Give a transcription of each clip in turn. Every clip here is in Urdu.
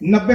90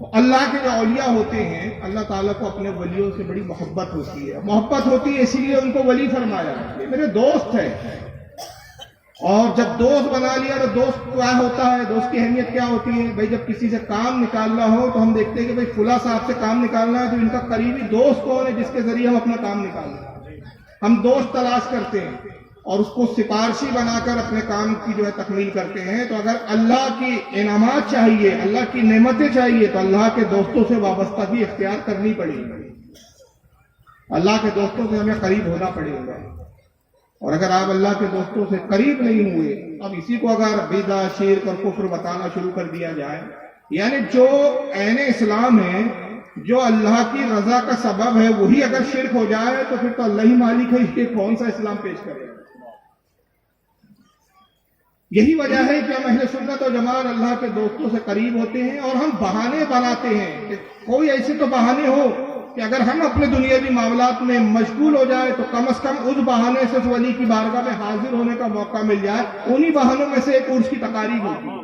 تو اللہ کے جو اولیاء ہوتے ہیں اللہ تعالیٰ کو اپنے ولیوں سے بڑی محبت ہوتی ہے. محبت ہوتی ہے اسی لیے ان کو ولی فرمایا. یہ میرے دوست ہے. اور جب دوست بنا لیا تو دوست کیا ہوتا ہے, دوست کی اہمیت کیا ہوتی ہے؟ بھائی جب کسی سے کام نکالنا ہو تو ہم دیکھتے ہیں کہ بھائی فلاں صاحب سے کام نکالنا ہے تو ان کا قریبی دوست کون ہے جس کے ذریعے ہم اپنا کام نکالیں. ہم دوست تلاش کرتے ہیں اور اس کو سفارشی بنا کر اپنے کام کی جو ہے تکمیل کرتے ہیں. تو اگر اللہ کی انعامات چاہیے, اللہ کی نعمتیں چاہیے تو اللہ کے دوستوں سے وابستگی اختیار کرنی پڑے گی. اللہ کے دوستوں سے ہمیں قریب ہونا پڑے گا. اور اگر آپ اللہ کے دوستوں سے قریب نہیں ہوئے, اب اسی کو اگر بدعت, شرک اور کفر بتانا شروع کر دیا جائے, یعنی جو عین اسلام ہے, جو اللہ کی رضا کا سبب ہے, وہی اگر شرک ہو جائے تو پھر تو اللہ ہی مالک ہے, یہ کون سا اسلام پیش کرے. یہی وجہ ہے کہ ہم اہل سنت و جماعت اللہ کے دوستوں سے قریب ہوتے ہیں اور ہم بہانے بناتے ہیں کہ کوئی ایسے تو بہانے ہو کہ اگر ہم اپنے دنیاوی معاملات میں مشغول ہو جائے تو کم از کم اس بہانے سے ولی کی بارگاہ میں حاضر ہونے کا موقع مل جائے. انہی بہانوں میں سے ایک عرس کی تقاریب ہوتی ہے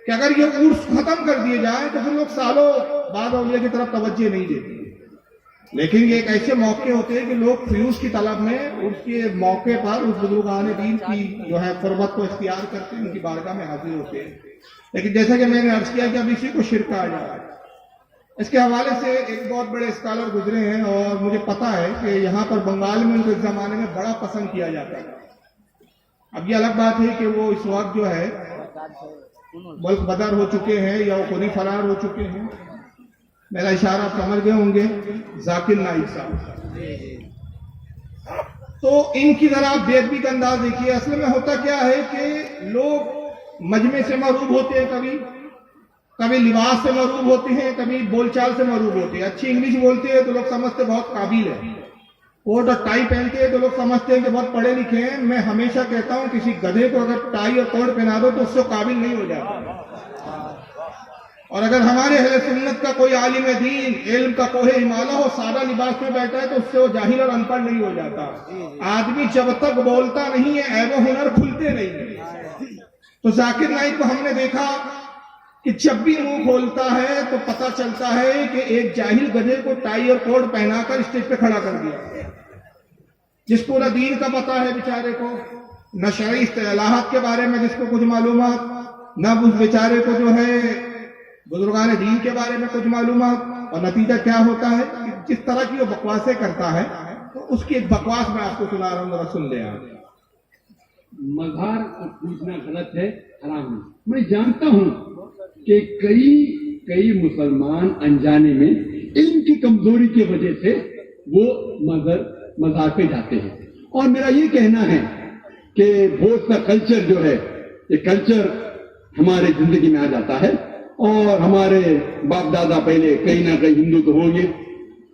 کہ اگر یہ عرس ختم کر دیے جائیں تو پھر لوگ سالوں بعد اولیاء کی طرف توجہ نہیں دیتے. لیکن یہ ایک ایسے موقع ہوتے ہیں کہ لوگ فیوز کی طلب میں اس کے موقع پر اس بزرگان دین کی جو ہے قربت کو اختیار کرتے ہیں, ان کی بارگاہ میں حاضر ہوتے ہیں. لیکن جیسا کہ میں نے عرض کیا کہ اب اسی کو شرک کہا جا رہا ہے. اس کے حوالے سے ایک بہت بڑے اسکالر گزرے ہیں اور مجھے پتا ہے کہ یہاں پر بنگال میں ان کو اس زمانے میں بڑا پسند کیا جاتا ہے. اب یہ الگ بات ہے کہ وہ اس وقت جو ہے ملک بدر ہو چکے ہیں یا وہ خود ہی فرار ہو چکے ہیں. میرا اشارہ آپ سمجھ گئے ہوں گے, ذاکر نائک صاحب. تو ان کی ذرا آپ بے ادبی کا انداز دیکھیے. اصل میں ہوتا کیا ہے کہ لوگ مجمع سے معروب ہوتے ہیں, کبھی لباس سے معروب ہوتے ہیں, کبھی بول چال سے معروب ہوتے ہیں. اچھی انگلش بولتے ہیں تو لوگ سمجھتے بہت قابل ہے, کوٹ اور ٹائی پہنتے ہیں تو لوگ سمجھتے ہیں کہ بہت پڑھے لکھے ہیں. میں ہمیشہ کہتا ہوں کسی گدھے کو اگر ٹائی اور کوٹ پہنا دو تو اس سے قابل نہیں ہو جاتا. اور اگر ہمارے اہل سنت کا کوئی عالم دین علم کا کوہ ہمالہ ہو, سادہ لباس میں بیٹھا ہے تو اس سے وہ جاہل اور ان پڑھ نہیں ہو جاتا. آدمی جب تک بولتا نہیں ہے عیب و ہنر کھلتے نہیں ہیں. تو ذاکر نائک کو ہم نے دیکھا کہ جب بھی منہ کھولتا ہے تو پتہ چلتا ہے کہ ایک جاہل گدھے کو ٹائی اور کوٹ پہنا کر اسٹیج پہ کھڑا کر دیا, جس کو نہ دین کا پتہ ہے بیچارے کو, نہ شرعی اصطلاحات کے بارے میں جس کو کچھ معلومات, نہ اس بیچارے کو جو ہے بزرگان دین کے بارے میں کچھ معلومات. اور نتیجہ کیا ہوتا ہے کہ جس طرح کی وہ بکواسیں کرتا ہے تو اس کی ایک بکواس میں آپ کو سنا رہا ہوں, ذرا سن لیں آپ. مزار کو پوجنا غلط ہے, حرام ہے. میں جانتا ہوں کہ کئی مسلمان انجانے میں علم کی کمزوری کی وجہ سے وہ مزار پہ جاتے ہیں. اور میرا یہ کہنا ہے کہ بہت سا کلچر جو ہے, یہ کلچر ہمارے زندگی میں آ جاتا ہے. اور ہمارے باپ دادا پہلے کہیں نہ کہیں ہندو تو ہوں گے,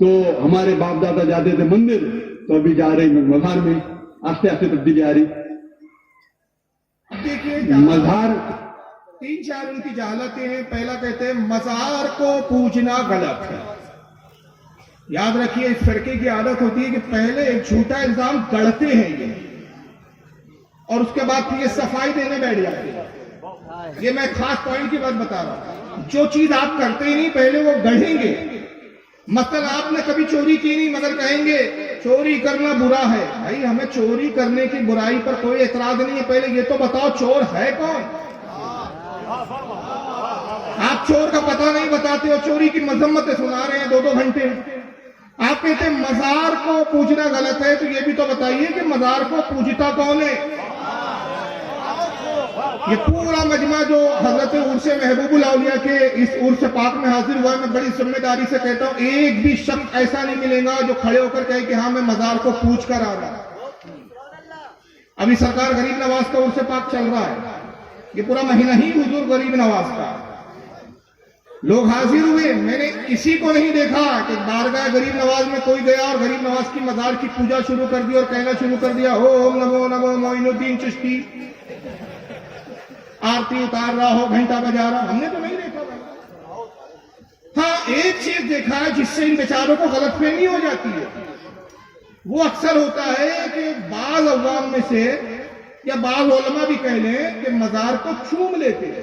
تو ہمارے باپ دادا جاتے تھے مندر, تو ابھی جا رہے ہیں مزار میں. آہستہ آہستہ تبدیلی آ رہی. مزار 3-4 ان کی جہالتیں ہیں. پہلا کہتے ہیں مزار کو پوجنا غلط ہے. یاد رکھیے اس فرقے کی عادت ہوتی ہے کہ پہلے ایک جھوٹا الزام گڑھتے ہیں یہ, اور اس کے بعد پھر یہ صفائی دینے بیٹھ جاتے ہیں. یہ میں خاص پوائنٹ کی بات بتا رہا ہوں. جو چیز آپ کرتے ہی نہیں پہلے وہ گڑھیں گے. مثلا آپ نے کبھی چوری کی نہیں مگر کہیں گے چوری کرنا برا ہے. بھائی ہمیں چوری کرنے کی برائی پر کوئی اعتراض نہیں ہے, پہلے یہ تو بتاؤ چور ہے کون. آپ چور کا پتہ نہیں بتاتے ہو, چوری کی مذمتیں سنا رہے ہیں 2-2 گھنٹے. آپ کہتے ہیں مزار کو پوجنا غلط ہے, تو یہ بھی تو بتائیے کہ مزار کو پوجتا کون ہے. یہ پورا مجمع جو حضرت عرس محبوب الاولیاء کے اس عرس پاک میں حاضر ہوا ہے, میں بڑی ذمہ داری سے کہتا ہوں ایک بھی شخص ایسا نہیں ملے گا جو کھڑے ہو کر کہے کہ ہاں میں مزار کو پوچھ کر آ رہا. ابھی سرکار غریب نواز کا عرس پاک چل رہا ہے, یہ پورا مہینہ ہی حضور غریب نواز کا. لوگ حاضر ہوئے, میں نے کسی کو نہیں دیکھا کہ بارگاہ غریب نواز میں کوئی گیا اور غریب نواز کی مزار کی پوجا شروع کر دی اور کہنا شروع کر دیا اوم نمو نمو معین الدین چشتی, آرتی اتار رہا ہو, گھنٹہ بجا رہا. ہم نے تو نہیں دیکھا. ہاں ایک چیز دیکھا ہے جس سے ان بیچاروں کو غلط فہمی ہو جاتی ہے. وہ اکثر ہوتا ہے کہ بعض عوام میں سے یا بعض علماء بھی کہہ لیں کہ مزار کو چوم لیتے ہیں.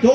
2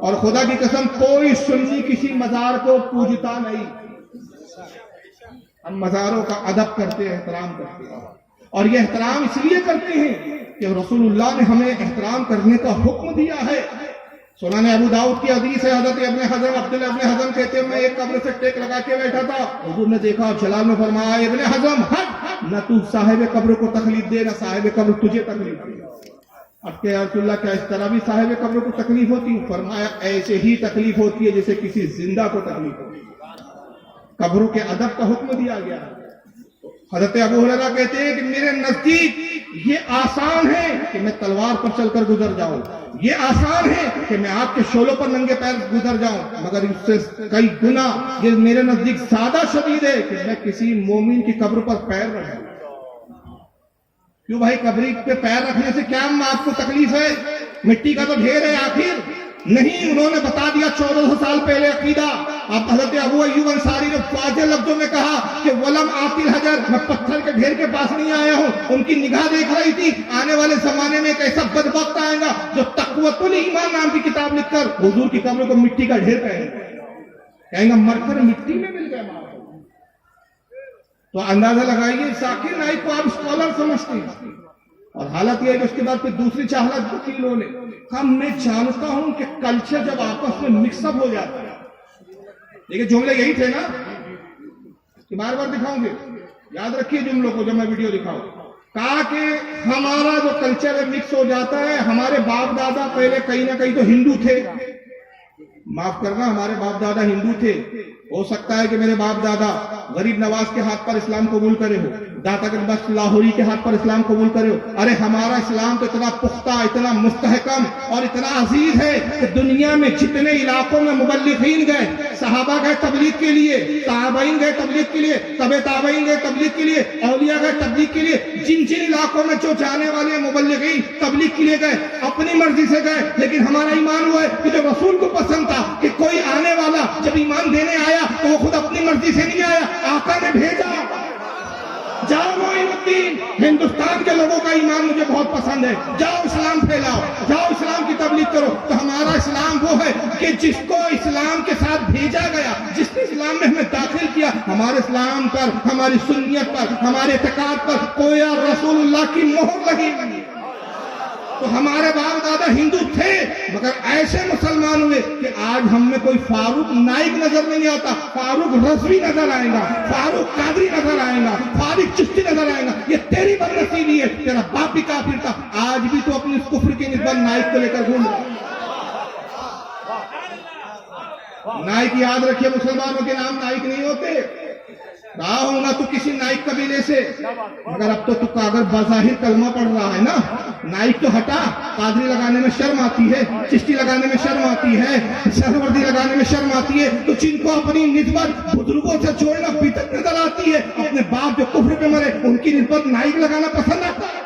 اور خدا کی قسم کوئی سنی کسی مزار کو پوجتا نہیں. ہم مزاروں کا ادب کرتے ہیں, احترام کرتے ہیں, اور یہ احترام اس لیے کرتے ہیں کہ رسول اللہ نے ہمیں احترام کرنے کا حکم دیا ہے. سنن ابو داؤد کی حدیث ہے, حضرت ابن حزم عبداللہ ابن حزم کہتے ہیں میں ایک قبر سے ٹیک لگا کے بیٹھا تھا, حضور نے دیکھا اور جلال میں فرمایا ابن حزم ہٹ, نہ تو صاحب قبر کو تکلیف دے نہ صاحب قبر تجھے تکلیف دے. اب کہ یا رسول اللہ کیا اس طرح بھی صاحب قبر کو تکلیف ہوتی ہے؟ فرمایا ایسے ہی تکلیف ہوتی ہے جیسے کسی زندہ کو تکلیف ہوتی ہے. قبروں کے ادب کا حکم دیا گیا. حضرت ابو ہریرہ کہتے ہیں کہ میرے نزدیک یہ آسان ہے کہ میں تلوار پر چل کر گزر جاؤں, یہ آسان ہے کہ میں آگ کے شعلوں پر ننگے پیر گزر جاؤں, مگر اس سے کئی گنا یہ میرے نزدیک زیادہ شدید ہے کہ میں کسی مومن کی قبر پر پیر رکھوں. کیوں بھائی, قبری پہ پیر رکھنے سے کیا آپ کو تکلیف ہے؟ مٹی کا تو ڈھیر ہے آخر نہیں. انہوں نے بتا دیا 1400 سال پہلے عقیدہ. اب حضرت ابو ایوب انصاری نے واضح لفظوں میں کہا کہ ولم آتی الحجر, میں پتھر کے ڈھیر کے پاس نہیں آیا ہوں. ان کی نگاہ دیکھ رہی تھی آنے والے زمانے میں ایک ایسا بدبخت آئے گا جو تقویۃ الایمان نام کی کتاب لکھ کر حضور کی قبر کو مٹی کا ڈھیر کہیں گا مر کر مٹی میں مل گئے. تو اندازہ لگائیے ذاکر نائک کو آپ اسکالر سمجھتے ہیں, اور حالت یہ ہے کہ اس کے بعد پھر دوسری چاہلت وکیلوں نے. میں جانتا ہوں کہ کلچر جب آپس میں مکس اپ ہو جاتا ہے, لیکن جملے یہی تھے نا کہ بار بار دکھاؤں گے, یاد رکھیے جملوں کو جب میں ویڈیو دکھاؤں. کہا کہ ہمارا جو کلچر ہے مکس ہو جاتا ہے. ہمارے باپ دادا پہلے کہیں نہ کہیں تو ہندو تھے, معاف کرنا ہمارے باپ دادا ہندو تھے. ہو سکتا ہے کہ میرے باپ دادا غریب نواز کے ہاتھ پر اسلام قبول کرے ہو, داتا گنج لاہوری کے ہاتھ پر اسلام قبول کرے ہو. ارے ہمارا اسلام تو اتنا پختہ, اتنا مستحکم اور اتنا عزیز ہے کہ دنیا میں جتنے علاقوں میں مبلغین گئے, صحابہ گئے تبلیغ کے لیے, تابعین گئے تبلیغ کے لیے, تبع تابعین گئے تبلیغ کے لیے, اولیاء گئے تبلیغ کے لیے, جن جن علاقوں میں جو جانے والے مبلغین تبلیغ کے لیے گئے اپنی مرضی سے گئے. لیکن ہمارا ایمان ہوا ہے کہ جو رسول کو پسند تھا کہ کوئی آنے والا جب ایمان دینے آیا تو وہ خود اپنی مرضی سے نہیں آیا, آقا نے بھیجا. جاؤ معین الدین, ہندوستان کے لوگوں کا ایمان مجھے بہت پسند ہے, جاؤ اسلام پھیلاؤ, جاؤ اسلام کی تبلیغ کرو. تو ہمارا اسلام وہ ہے کہ جس کو اسلام کے ساتھ بھیجا گیا, جس نے اسلام میں ہمیں داخل کیا, ہمارے اسلام پر, ہماری سنیت پر, ہمارے اعتقاد پر کوئی رسول اللہ کی مہر لگی نہیں. تو ہمارے باپ دادا ہندو تھے مگر ایسے مسلمان ہوئے کہ آج ہم میں کوئی فاروق نائک نظر نہیں آتا, فاروق رضوی نظر آئے گا, فاروق قادری نظر آئے گا, فاروق چشتی نظر آئے گا. یہ تیری بدنصیبی ہے, تیرا باپ بھی کافر تھا, آج بھی تو اپنی اس کفر کی نسبت نائک کو لے کر گھوم رہا. نائک یاد رکھیے مسلمانوں کے نام نائک نہیں ہوتے. رہا ہوں گا تو کسی نائک قبیلے سے, مگر اب تو اگر بظاہر کلمہ پڑھ رہا ہے نا, نائک تو ہٹا, قادری لگانے میں شرم آتی ہے, چشتی لگانے میں شرم آتی ہے, سہروردی لگانے میں شرم آتی ہے. تو جن کو اپنی نسبت بزرگوں سے جوڑنا بدعت نظر آتی ہے, اپنے باپ جو کفر پہ مرے ان کی نسبت نائک لگانا پسند آتا ہے.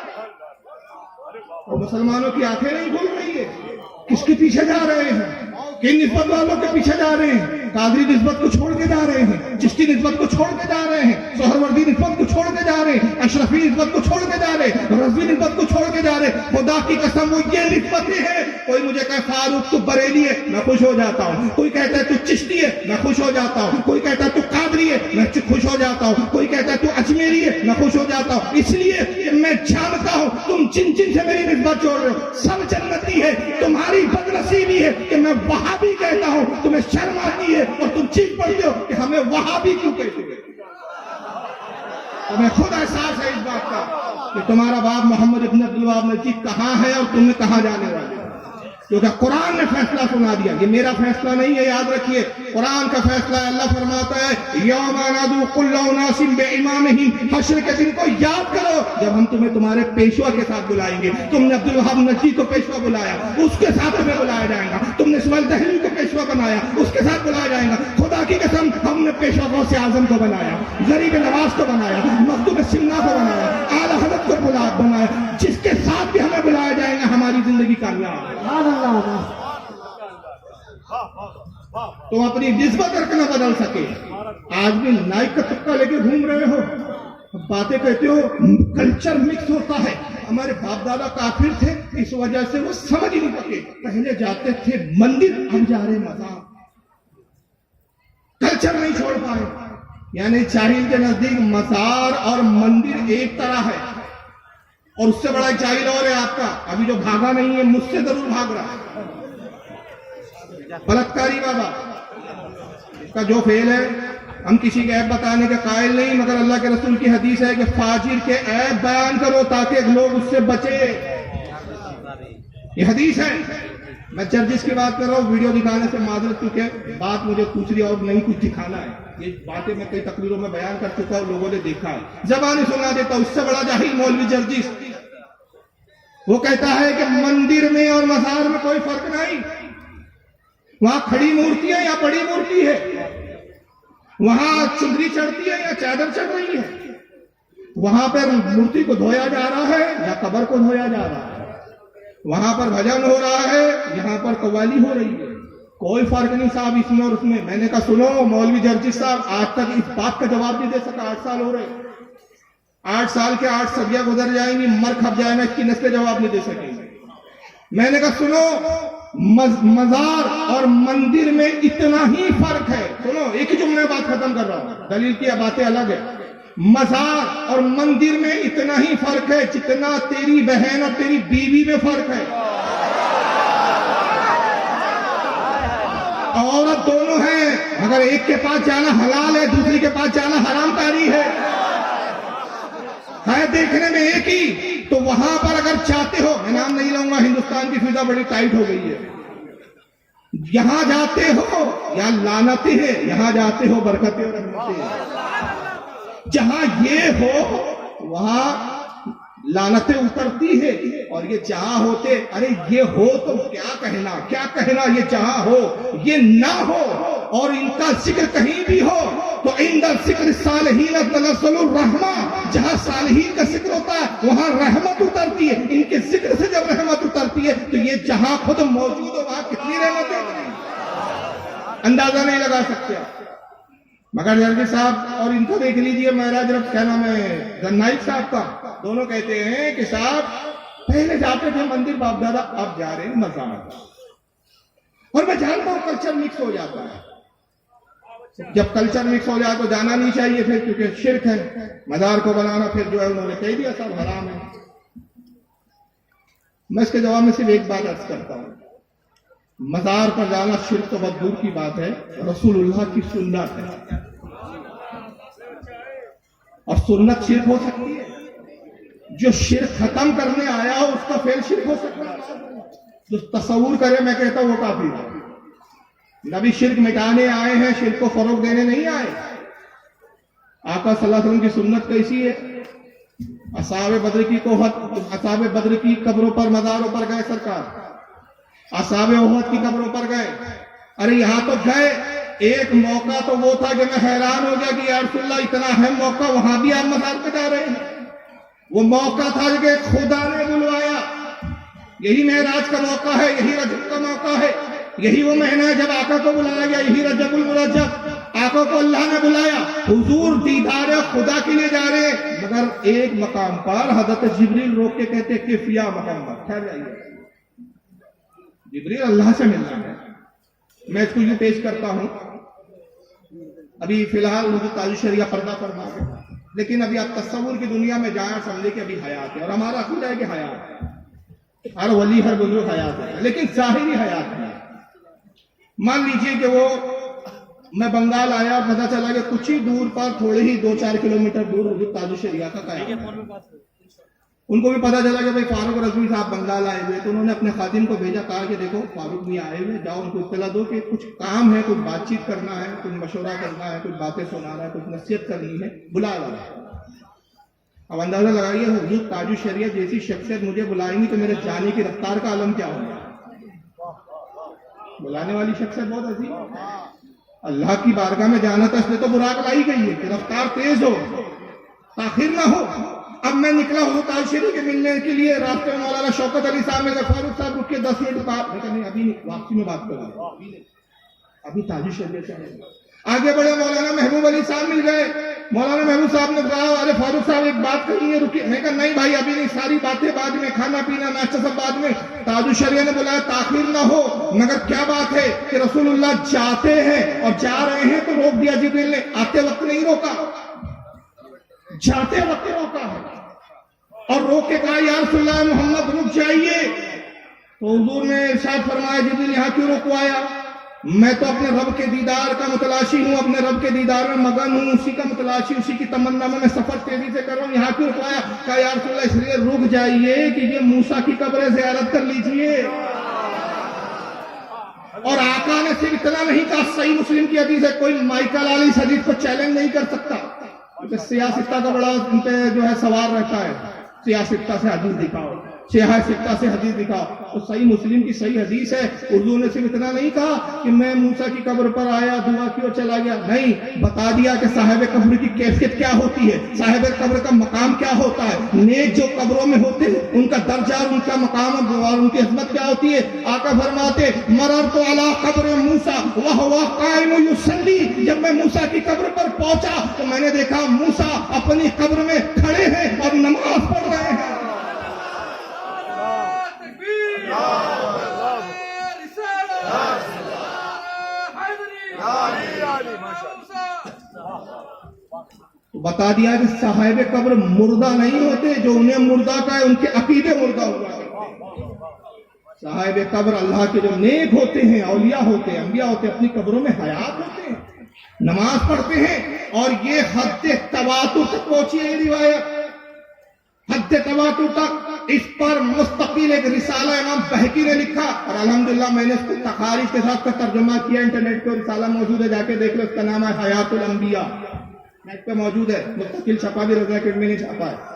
اور مسلمانوں کی آنکھیں نہیں کھل رہی ہے, کس کے پیچھے جا رہے ہیں, کن نسبت والوں کے پیچھے جا رہے ہیں. قادری نسبت کو چھوڑ کے جا رہے ہیں, چشتی نسبت کو چھوڑ کے جا رہے ہیں, سہروردی نسبت کو چھوڑ کے جا رہے ہیں, اشرفی نسبت کو چھوڑ کے جا رہے ہیں, رضوی نسبت کو چھوڑ کے جا رہے ہیں. خدا کی قسم وہ یہ نسبتیں ہیں. کوئی مجھے کہے فاروق تو بریلی ہے, میں خوش ہو جاتا ہوں. کوئی کہتا ہے تو چشتی ہے, میں خوش ہو جاتا ہوں. کوئی کہتا ہے تو قادری ہے, میں خوش ہو جاتا ہوں. کوئی کہتا ہے تو اجمیری ہے, میں خوش ہو جاتا ہوں. اس لیے کہ میں جانتا ہوں تم جن جن سے میری نسبت جوڑ رہے ہو سب جنتی ہے. تمہاری بدنصیبی ہے کہ میں وہابی کہتا ہوں, تمہیں شرم آتی ہے اور تم چیخ پڑتے ہو کہ ہمیں وہابی کیوں کہتے ہیں. تمہیں خود احساس ہے اس بات کا کہ تمہارا باپ محمد ابن عبدالوہاب نجدی کہاں ہے اور تمہیں کہاں جانے والے, کیونکہ قرآن نے فیصلہ سنا دیا. یہ میرا فیصلہ نہیں ہے, یاد رکھیے قرآن کا فیصلہ ہے. اللہ فرماتا ہے یوم ندعو کل اناس بامامہم, حشر کے دن کو یاد کرو جب ہم تمہیں تمہارے پیشوا کے ساتھ بلائیں گے. تم نے عبدالوہاب نجدی کو پیشوا بلایا, اس کے ساتھ ہمیں بلایا جائے گا. تم نے اسماعیل دہلوی کو پیشوا بنایا, اس کے ساتھ بلایا جائے گا. خدا کی قسم ہم نے پیشوا غوث اعظم کو بنایا, غریب نواز کو بنایا, مخدوم سمنا کو بنایا, اعلی حضرت کو بنایا. جس کے ساتھ بھی ہمیں بلایا جائے گا ہماری زندگی کامیاب ہے. تم اپنی نسبت کر کے نہ بدل سکے. آج بھی نائک کا تکہ لے کے گھوم رہے ہو, باتیں کہتے ہو کلچر مکس ہوتا ہے. ہمارے باپ دادا کافر تھے, اس وجہ سے وہ سمجھ نہیں سکے. پہلے جاتے تھے مندر, اب جا رہے مزار. کلچر نہیں چھوڑ پائے. یعنی جاہل کے نزدیک مزار اور مندر ایک طرح ہے, اور اس سے بڑا جاہل اور ہے آپ کا, ابھی جو بھاگا نہیں ہے مجھ سے ضرور بھاگ رہا ہے. بلتکاری بابا اس کا جو فعل ہے, ہم کسی کے عیب بتانے کے قائل نہیں, مگر اللہ کے رسول کی حدیث ہے کہ فاجر کے عیب بیان کرو تاکہ لوگ اس سے بچے. یہ حدیث ہے. میں جرجس کی بات کر رہا ہوں, ویڈیو دکھانے سے معذرت, کیونکہ بات مجھے دوسری اور نہیں کچھ دکھانا ہے. یہ باتیں میں کئی تقریروں میں بیان کر چکا ہوں, لوگوں نے دیکھا ہے. زبانی سنا دیتا ہوں, اس سے بڑا جاہل مولوی جرجس. وہ کہتا ہے کہ مندر میں اور مزار میں کوئی فرق نہیں. وہاں کھڑی مورتی ہے یا بڑی مورتی ہے, وہاں چندری چڑھتی ہے یا چادر چڑھ رہی ہے, وہاں پر مورتی کو دھویا جا رہا ہے یا قبر کو دھویا جا رہا ہے, وہاں پر بھجن ہو رہا ہے, یہاں پر قوالی ہو رہی ہے. کوئی فرق نہیں صاحب اس میں اور اس میں. میں نے کہا سنو مولوی جرجس صاحب, آج تک اس بات کا جواب نہیں دے سکا. 8 سال ہو رہے, 8 سال کے 8 صدیاں گزر جائیں گی, مر کھپ جائے گا, اس کی نسلیں جواب نہیں دے سکیں گے. میں نے کہا سنو, مزار اور مندر میں اتنا ہی فرق ہے. سنو ایک ہی جملے میں بات ختم کر رہا ہوں, دلیل کی باتیں الگ ہے. مزار اور مندر میں اتنا ہی فرق ہے جتنا تیری بہن اور تیری بیوی میں فرق ہے. عورت دونوں ہیں, مگر ایک کے پاس جانا حلال ہے, دوسری کے پاس جانا حرام کاری ہے دیکھنے میں ایک ہی. تو وہاں پر اگر چاہتے ہو, میں نام نہیں لوں گا, ہندوستان کی فضا بڑی ٹائٹ ہو گئی ہے, یہاں جاتے ہو یا لعنتیں ہیں, یہاں جاتے ہو برکتیں اور رحمتیں. جہاں یہ ہو وہاں لعنتیں اترتی ہے, اور یہ جہاں ہوتے, ارے یہ ہو تو کیا کہنا, یہ جہاں ہو یہ نہ ہو, اور ان کا ذکر کہیں بھی ہو تو عند ذکر صالحین تنزل الرحمہ, جہاں صالحین کا ذکر ہوتا ہے وہاں رحمت اترتی ہے. ان کے ذکر سے جب رحمت اترتی ہے تو یہ جہاں خود موجود ہو وہاں کتنی رحمت ہے, اندازہ نہیں لگا سکتے. مگر جرجس صاحب اور ان کو دیکھ لیجئے, مہاراج رب کیا نام ہے, گنائک صاحب کا, دونوں کہتے ہیں کہ صاحب پہلے جاتے تھے مندر باپ دادا, اب جا رہے ہیں مزار. اور میں جانتا ہوں کلچر مکس ہو جاتا ہے. جب کلچر مکس ہو جائے تو جانا نہیں چاہیے پھر, کیونکہ شرک ہے. مزار کو بنانا پھر جو ہے انہوں نے کہہ دیا سب حرام ہے. میں اس کے جواب میں صرف ایک بات عرض کرتا ہوں, مزار پر جانا شرک تو بہت دور کی بات ہے, رسول اللہ کی سنت ہے, اور سنت شرک ہو سکتی ہے. جو شرک ختم کرنے آیا ہو اس کا فعل شرک ہو سکتا ہے. جو تصور کرے, میں کہتا ہوں وہ کافی ہے. نبی شرک مٹانے آئے ہیں, شرک کو فروغ دینے نہیں آئے. آقا صلی اللہ علیہ وسلم کی سنت کیسی ہے, اصحاب بدر کی قبروں پر مزاروں پر گئے سرکار, اصحاب احد کی قبروں پر گئے. ارے یہاں تو گئے, ایک موقع تو وہ تھا کہ میں حیران ہو گیا کہ یا رسول اللہ اتنا اہم موقع, وہاں بھی آپ مزار پہ جا رہے ہیں. وہ موقع تھا کہ خدا نے بلوایا, یہی معراج کا موقع ہے, یہی رجب کا موقع ہے, یہی وہ مہینہ ہے جب آقا کو بلایا گیا, یہی رجب المرجب, آقا کو اللہ نے بلایا. حضور دیدار خدا کے لیے جا رہے ہیں, مگر ایک مقام پر حضرت جبریل روک کے کہتے کہ یا محمد ٹھہر جائیے, جبریل اللہ سے ملنا ہے. میں اس کو یوں پیش کرتا ہوں, ابھی فی الحال مجھے تاج شریعہ پردہ فرما ہے, لیکن ابھی آپ تصور کی دنیا میں جائیں, سمجھے کہ ابھی حیات ہے, اور ہمارا عقیدہ ہے کہ حیات ہے, ہر ولی ہر بزرگ حیات ہے, لیکن ظاہری حیات ہے. مان لیجئے کہ وہ, میں بنگال آیا, پتا چلا کہ کچھ ہی دور پر, تھوڑے ہی 2-4 کلومیٹر دور حضور تاج شریعہ کا قیام ہے. ان کو بھی پتا چلا کہ بھائی فاروق رضوی صاحب بنگال آئے ہوئے, تو انہوں نے اپنے خادم کو بھیجا, کہا کہ دیکھو فاروق بھی آئے ہوئے, جاؤ ان کو اطلاع دو کہ کچھ کام ہے, کچھ بات چیت کرنا ہے, کچھ مشورہ کرنا ہے, کچھ باتیں سنانا ہے, کچھ نصیحت کرنی ہے, بلا لاؤ. اب اندازہ لگائیے حضور تاج شریعہ جیسی شخصیت مجھے بلائیں گی تو میرے جانے کی رفتار کا عالم کیا ہوگا. بلانے والی شخصیت بہت عظیم, اللہ کی بارگاہ میں جانا تھا, اس لیے تو براق لائی گئی ہے کہ رفتار تیز ہو, تاخیر نہ ہو. اب میں نکلا ہوں تاج شریف کے ملنے کے لیے, راستے میں مولانا شوکت علی صاحب نے کہا فاروق صاحب رک کے 10 منٹ بعد, میں کہا نہیں ابھی نہیں, واپسی میں بات کروں, ابھی تاج شریف سے آگے بڑے مولانا محبوب علی صاحب مل گئے, مولانا محبوب صاحب نے کہا ارے فاروق صاحب ایک بات کہی ہے رکیے. میں کہا نہیں بھائی ابھی نہیں, ساری باتیں بعد میں, کھانا پینا ناشتہ سب بعد میں. تاج الشریعہ نے بولا تاخیر نہ ہو, مگر کیا بات ہے کہ رسول اللہ جاتے ہیں اور جا رہے ہیں تو روک دیا جبریل نے, آتے وقت نہیں روکا, جاتے وقت روکا ہے اور روک کے کہا یا رسول اللہ محمد رک جائیے. تو حضور نے ارشاد فرمایا جبریل یہاں کیوں رکوایا؟ میں تو اپنے رب کے دیدار کا متلاشی ہوں, اپنے رب کے دیدار میں مگن ہوں, اسی کا متلاشی, اسی کی تمنا میں سفر تیزی سے کر رہا ہوں. یہاں کیوں رکوایا؟ کہا یا رسول اللہ اس لیے رک جائیے کہ یہ موسیٰ کی قبر زیارت کر لیجئے. اور آقا نے صرف اتنا نہیں کہا, صحیح مسلم کی حدیث ہے, کوئی مائیکل علی اس حدیث کو چیلنج نہیں کر سکتا. سیاستہ کا بڑا ان پہ جو ہے سوال رہتا ہے, سیاستہ سے حدیث دکھاؤ, سیاستہ سے حدیث دکھاؤ. تو صحیح مسلم کی صحیح حدیث ہے. اردو نے صرف اتنا نہیں کہا کہ میں موسیٰ کی قبر پر آیا, دعا کیوں چلا گیا, نہیں, بتا دیا کہ صاحب قبر کی کیفیت کیا ہوتی ہے, صاحب قبر کا مقام کیا ہوتا ہے, نیک جو قبروں میں ہوتے ہیں ان کا درجہ اور ان کا مقام اور ان کی عظمت کیا ہوتی ہے. آقا فرماتے مررت علی قبر موسیٰ وہو قائم یصلی, جب میں موسیٰ کی قبر پر پہنچا تو میں نے دیکھا موسیٰ اپنی قبر میں کھڑے ہیں اور نماز پڑھ رہے ہیں. بتا دیا کہ صاحب قبر مردہ نہیں ہوتے, جو انہیں مردہ کا ہے ان کے عقیدے مردہ ہوا کرتے. صاحب قبر اللہ کے جو نیک ہوتے ہیں, اولیاء ہوتے ہیں, انبیاء ہوتے ہیں, اپنی قبروں میں حیات ہوتے ہیں, نماز پڑھتے ہیں. اور یہ حد تواتر تک پہنچی ہے یہ روایت, حد تواتر تک. اس پر مستقل ایک رسالہ امام بہقی نے لکھا اور الحمدللہ میں نے اس کو تخارج کے ساتھ ترجمہ کیا, انٹرنیٹ پہ رسالہ موجود ہے, جا کے دیکھ لو, اس کا نام ہے حیات الانبیاء, نیٹ پہ موجود ہے, مستقل چھپا بھی رضا اکیڈمی نے چھپا ہے.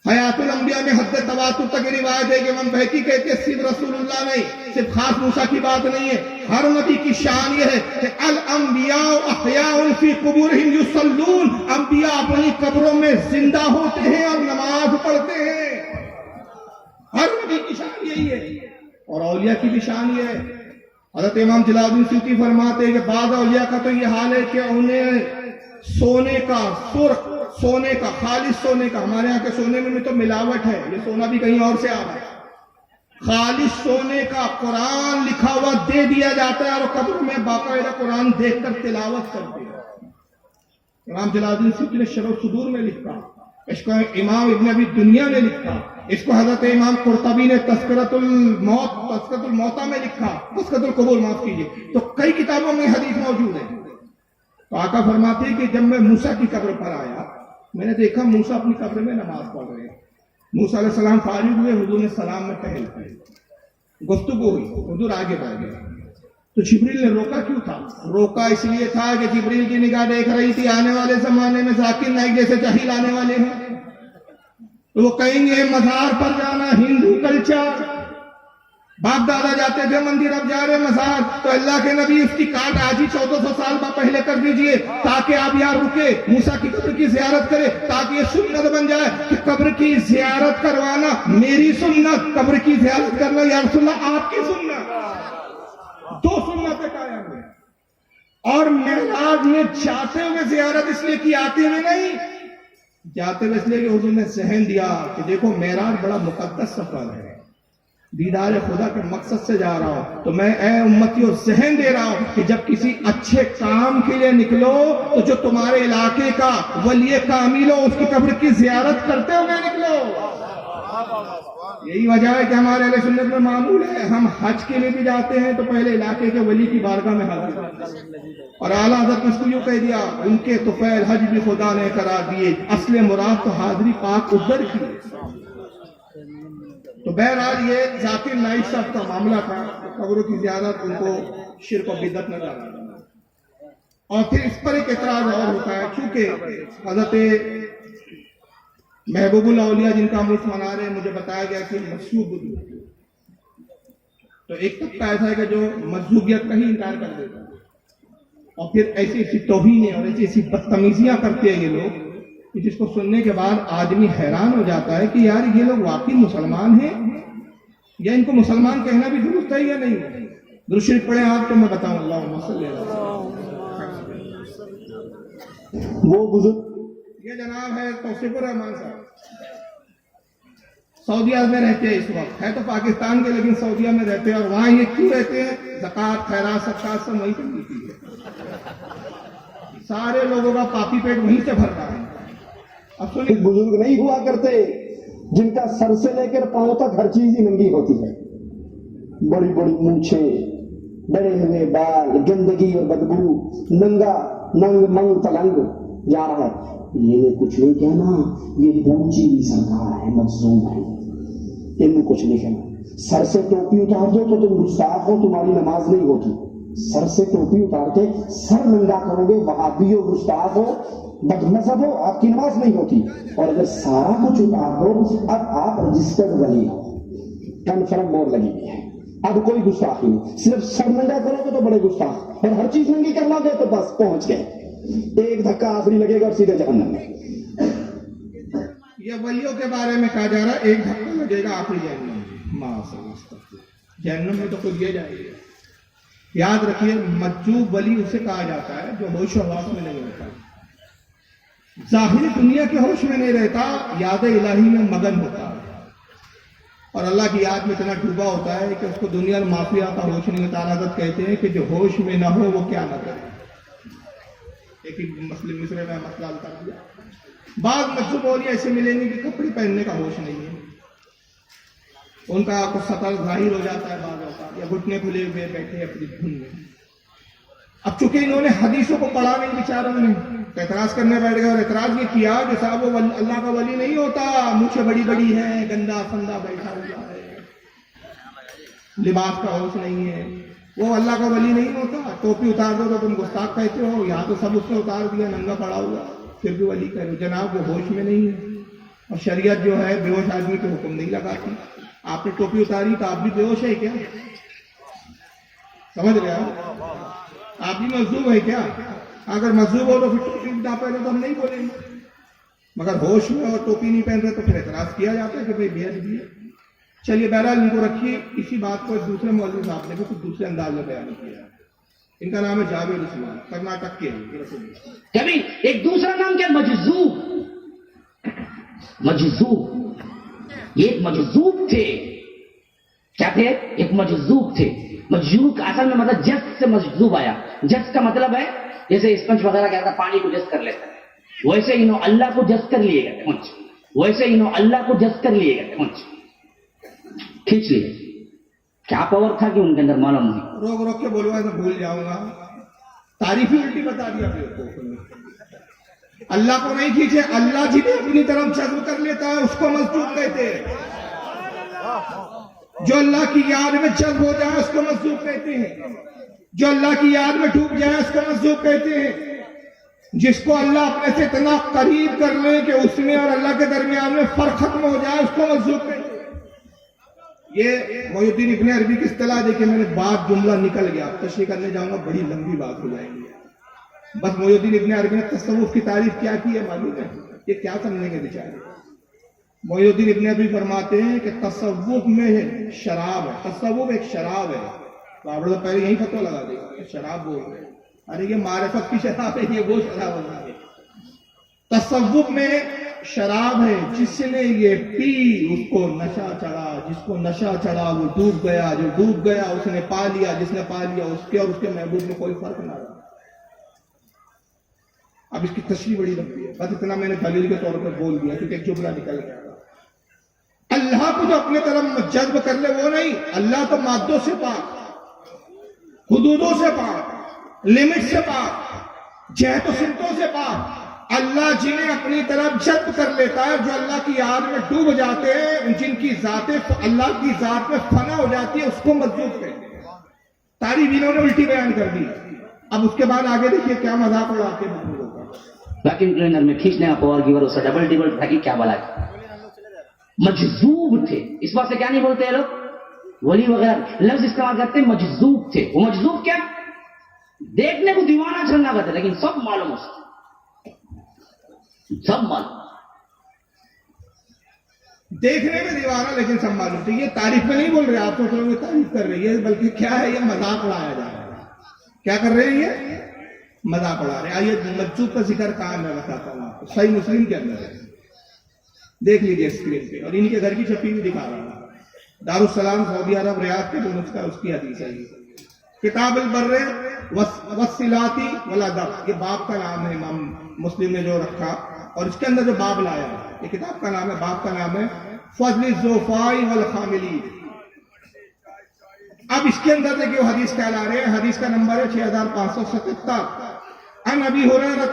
حیات الانبیاء میں حد تواتر تک روایت ہے کہ امام بہقی کہتے ہیں صرف رسول اللہ نہیں, صرف خاص موسیٰ کی بات نہیں ہے, ہر نبی کی شان یہ ہے کہ الانبیاء احیاء فی قبورہم یصلون, انبیاء اپنی قبروں میں زندہ ہوتے ہیں اور نماز پڑھتے ہیں. ہر نبی کی شان یہی ہے اور اولیاء کی بھی شان یہ ہے. حضرت امام جلال الدین سیوطی فرماتے ہیں کہ بعض اولیاء کا تو یہ حال ہے کہ انہیں سونے کا, سرخ سونے کا, خالص سونے کا, ہمارے یہاں کے سونے میں تو ملاوٹ ہے, یہ سونا بھی کہیں اور سے آ رہا ہے, خالص سونے کا قرآن لکھا ہوا دے دیا جاتا ہے اور قبر میں باقاعدہ قرآن دیکھ کر تلاوت کرتے ہیں. امام جلال الدین سیوطی نے شرح الصدور میں لکھا, اس کو امام ابن ابی دنیا نے لکھا, اس کو حضرت امام قرطبی نے تذکرۃ الموتیٰ میں لکھا, تذکرۃ القبور معاف کیجیے. تو کئی کتابوں میں حدیث موجود ہے. تو آقا فرماتے ہیں کہ جب میں موسیٰ کی قبر پر آیا, میں نے دیکھا موسیٰ اپنی قبر میں نماز پڑھ رہے ہیں. موسیٰ علیہ السلام فارغ ہوئے, حضور نے سلام میں پہل کی, گفتگو ہوئی, حضور آگے بڑھ گئے. تو جبریل نے روکا کیوں تھا؟ روکا اس لیے تھا کہ جبریل کی نگاہ دیکھ رہی تھی آنے والے زمانے میں ذاکر نائک جیسے جاہل آنے والے ہیں, تو وہ کہیں گے مزار پر جانا ہندو کلچر, باپ دادا جاتے تھے مندر, اب جا رہے مزار, تو اللہ کے نبی اس کی کاٹ آج ہی 1400 سال پہلے کر دیجئے تاکہ آپ یہاں رکے, موسیٰ کی قبر کی زیارت کرے, تاکہ یہ سنت بن جائے کہ قبر کی زیارت کروانا میری سنت, قبر کی زیارت کرنا یا رسول اللہ آپ کی سنت, دو سنتیں قائم ہیں. اور معراج میں جاتے ہوئے زیارت اس لیے کی, آتے ہوئے نہیں, جاتے ہوئے اس لیے کہ حضور نے ذہن دیا کہ دیکھو معراج بڑا مقدس سفر ہے, دیدار خدا کے مقصد سے جا رہا ہوں, تو میں اے امتیوں ذہن دے رہا ہوں کہ جب کسی اچھے کام کے لیے نکلو تو جو تمہارے علاقے کا ولی کامل ہو اس کی قبر کی زیارت کرتے ہوئے نکلو. یہی وجہ ہے کہ ہمارے اہل سنت میں معمول ہے, ہم حج کے لیے بھی جاتے ہیں تو پہلے علاقے کے ولی کی بارگاہ میں حاضر ہوتے ہیں. اور اعلیٰ حضرت نے اس کو یوں کہہ دیا, ان کے طفیل حج بھی خدا نے قرار دیے, اصل مراد تو حاضری پاک ادھر کی. تو بہرحال یہ ذاکر نائک صاحب کا معاملہ تھا, قبروں کی زیارت ان کو شرک و بدعت نہ ڈالا. اور پھر اس پر ایک اعتراض اور ہوتا ہے, چونکہ حضرت محبوب الاولیاء جن کا ملک منا رہے ہیں, مجھے بتایا گیا کہ مذہوب, تو ایک طبقہ ایسا ہے کہ جو مذہوبیت کا ہی انکار کر دیتا ہے, اور پھر ایسی ایسی توہینیں اور ایسی ایسی بدتمیزیاں کرتے ہیں یہ لوگ, جس کو سننے کے بعد آدمی حیران ہو جاتا ہے کہ یار یہ لوگ واقعی مسلمان ہیں یا ان کو مسلمان کہنا بھی درست ہے یا نہیں. درود شریف پڑھیں آپ تو میں بتاؤں. اللہم صلی اللہ علیہ وسلم. وہ بزرگ یہ جناب ہے توصیف الرحمان صاحب، سعودیہ میں رہتے ہیں اس وقت، ہے تو پاکستان کے لیکن سعودیہ میں رہتے ہیں، اور وہاں یہ کیوں رہتے ہیں؟ زکات خیرات صدقات سب وہیں سے ملتی ہے، سارے لوگوں کا پاپی پیٹ وہیں سے بھرتا ہے۔ اب سنیں، بزرگ نہیں ہوا کرتے جن کا سر سے لے کر پاؤں تک ہر چیز ہی ننگی ہوتی ہے، بڑی بڑی مونچھیں، بڑے ہوئے بال، گندگی اور بدبو، ننگا ننگ منگ تلنگ جا رہا ہے۔ یہ کچھ نہیں کہنا، یہ اونچی بھی سرکار ہے، مظلوم ہے، ان کچھ نہیں کہنا۔ سر سے ٹوپی اتار دو تو تم گستاخ ہو، تمہاری نماز نہیں ہوتی۔ سر سے ٹوپی اتار کے سر ننگا کرو گے، وہابی ہو، گستاخ ہو، بد مذہب ہو، آپ کی نماز نہیں ہوتی۔ اور اگر سارا کچھ اتار دو، اب آپ رجسٹرڈ ولی ہو، کنفرم مور لگی ہوئی ہے، اب کوئی گستاخی نہیں۔ صرف سر ننگا کرو گے تو بڑے گستاخ، اور ہر چیز ننگی کر لو گے تو بس پہنچ گئے، ایک دھکا آخری لگے گا اور سیدھے جہنم میں۔ یہ ولیوں کے بارے میں کہا جا رہا ہے ایک دھکا لگے گا آخری جہنم میں، جہنم میں تو خود یہ جائے گا۔ یاد رکھیے، مجذوب ولی اسے کہا جاتا ہے جو ہوش و حواس میں نہیں ہوتا، ظاہری دنیا کے ہوش میں نہیں رہتا، یاد الہی میں مگن ہوتا ہے، اور اللہ کی یاد میں اتنا ڈوبا ہوتا ہے کہ اس کو دنیا اور معافیہ کا ہوش نہیں ہوتا۔ حضرت کہتے ہیں کہ جو ہوش میں نہ ہو وہ کیا نہ کرے۔ ایک مسلم مصرے میں مسئلہ حل کر دیا۔ بعض مجذوب اولیاء ایسے ملیں گے کہ کپڑے پہننے کا ہوش نہیں ہے، ان کا کچھ سطر ظاہر ہو جاتا ہے بعض اوقات، یا گھٹنے کھلے ہوئے بیٹھے اپنی دھن میں۔ اب چونکہ انہوں نے حدیثوں کو پڑھا نہیں بیچاروں نے، اعتراض کرنے بیٹھ گئے، اور اعتراض یہ کیا کہ صاحب وہ اللہ کا ولی نہیں ہوتا، مونچھیں بڑی بڑی ہیں، گندا فندا بیٹھا ہوا ہے، لباس کا ہوش نہیں ہے، وہ اللہ کا ولی نہیں ہوتا۔ ٹوپی اتار دو تو تم گستاخ کہتے ہو، یہاں تو سب اس نے اتار دیا، ننگا پڑا ہوا، پھر بھی ولی کہہ رہے ہو۔ جناب وہ ہوش میں نہیں ہے، اور شریعت جو ہے بے ہوش آدمی پہ حکم نہیں لگاتی۔ آپ نے ٹوپی اتاری تو آپ بھی بے ہوش ہے کیا؟ سمجھ رہے ہو؟ آپ بھی مجذوب ہے کیا؟ اگر مجذوب ہو تو پھر ٹوپی نہ پہنے تو ہم نہیں بولیں گے، مگر ہوش میں اور ٹوپی نہیں پہن رہے تو پھر اعتراض کیا جاتا ہے کہ بھائی بے ادبی ہے۔ چلیے بہرحال ان کو رکھیے، اسی بات کو ایک دوسرے مولوی صاحب نے بھی کچھ دوسرے انداز میں بیان کیا۔ ان کا نام ہے جاوید عثمان، کرناٹک کے ہیں۔ کبھی ایک دوسرا نام کیا؟ مجذوب۔ مجذوب، یہ ایک مجذوب تھے۔ کیا تھے؟ ایک مجذوب تھے۔ مجذوب کا اصل میں مطلب جس سے مجذوب آیا۔ جس کا مطلب ہے جیسے اسپنج وغیرہ کیا تھا، پانی کو جس کر لیتا ہے، ویسے انہوں اللہ کو جس کر لیے گئے، ویسے انہوں اللہ کو جس کر لیے گئے، کھینچ لیے۔ کیا پاور تھا کہ ان کے اندر معلوم نہیں۔ روک روک کے بولوا تو بھول جاؤں گا، تعریفی الٹی بتا دیا پھر کو۔ اللہ کو نہیں کھینچے، اللہ جنہیں اپنی طرف جذب کر لیتا ہے اس کو مجذوب کہتے ہیں۔ جو اللہ کی یاد میں جذب ہو جائے اس کو مجذوب کہتے ہیں، جو اللہ کی یاد میں ڈوب جائے اس کو مجذوب کہتے ہیں۔ جس کو اللہ اپنے سے اتنا قریب کر لے کہ اس میں اور اللہ کے درمیان میں فرق ختم ہو جائے اس کو مجذوب کہتے ہیں۔ یہ محی الدین ابن عربی کی اصطلاح دیکھیں، میں نے بات جملہ نکل گیا، تشریح کرنے جاؤں گا بڑی لمبی بات ہو جائے گی۔ بس محی الدین ابن عربی نے تصوف کی تعریف کیا کی ہے معلوم ہے؟ یہ کیا سمجھیں گے بیچارے؟ محی الدین ابن عربی فرماتے ہیں کہ تصوف میں شراب ہے، تصوف ایک شراب ہے۔ بابر تو پہلے یہی فتویٰ لگا دے گا، شراب بول رہے ہیں، ارے یہ معرفت کی شراب ہے، یہ وہ شراب ہونا ہے۔ تصوف میں شراب ہے، جس نے یہ پی اس کو نشہ چڑھا، جس کو نشہ چڑھا وہ ڈوب گیا، جو ڈوب گیا اس نے پا لیا، جس نے پا لیا اس کے اور اس کے محبوب میں کوئی فرق نہ رہا۔ اب اس کی تشریح بڑی لمبی ہے، بس اتنا میں نے دلیل کے طور پر بول دیا کیونکہ ایک جملہ نکل گیا۔ اللہ کو جو اپنے طرف جذب کر لے وہ نہیں، اللہ تو مادوں سے پاک، حدودوں سے پاک، لمٹ سے پاک، جہت و سمتوں سے پاک۔ اللہ جنہیں اپنی طرف جذب کر لیتا ہے، جو اللہ کی یاد میں ڈوب جاتے ہیں، جن کی ذاتیں اللہ کی ذات میں فنا ہو جاتی ہے، اس کو مجذوب کہتے ہیں۔ تعریف انہوں نے الٹی بیان کر دی۔ اب اس کے بعد آگے دیکھیے کیا مذاق اڑاتے ہیں محبوبوں کا۔ ویکیوم کلینر میں کھینچنے کا پاور گیور اس سے ڈبل ڈبل تھا کہ کیا بلا ہے۔ مجذوب تھے، اس بات سے کیا نہیں بولتے ہیں لوگ، ولی وغیرہ لفظ استعمال کرتے ہیں، مجذوب تھے۔ وہ مجذوب کیا؟ دیکھنے کو دیوانہ چھلنا کرتے، لیکن سب معلوم اس کو، سب معلوم، دیکھنے میں دیوانہ لیکن سب معلوم تھے۔ یہ تعریف میں نہیں بول رہے، آپ سوچ رہے تعریف کر رہی ہے، بلکہ کیا ہے، یہ مذاق اڑایا جا رہا ہے۔ کیا کر رہے ہیں یہ؟ مذاق اڑا رہے. آئیے مجذوب کا ذکر کہاں میں بتاتا ہوں آپ کو. صحیح مسلم کے اندر ہے, دیکھ لیجیے اسکرین پہ, اور ان کے گھر کی چھپی ہوئی دکھا رہا ہوں. دارالسلام سعودی عرب ریاض کے جو نسخہ اس کی حدیث ہے. کتاب البر والصلاتی والادب, یہ باب کا نام ہے امام مسلم نے جو رکھا, اور اس کے اندر جو باب لایا یہ کتاب کا نام ہے, باب کا نام ہے فضل الضعفاء والخاملین. اب اس کے اندر دیکھیں حدیث کیا لا رہے ہیں. حدیث کا نمبر ہے 6577. عن ابی ہریرہ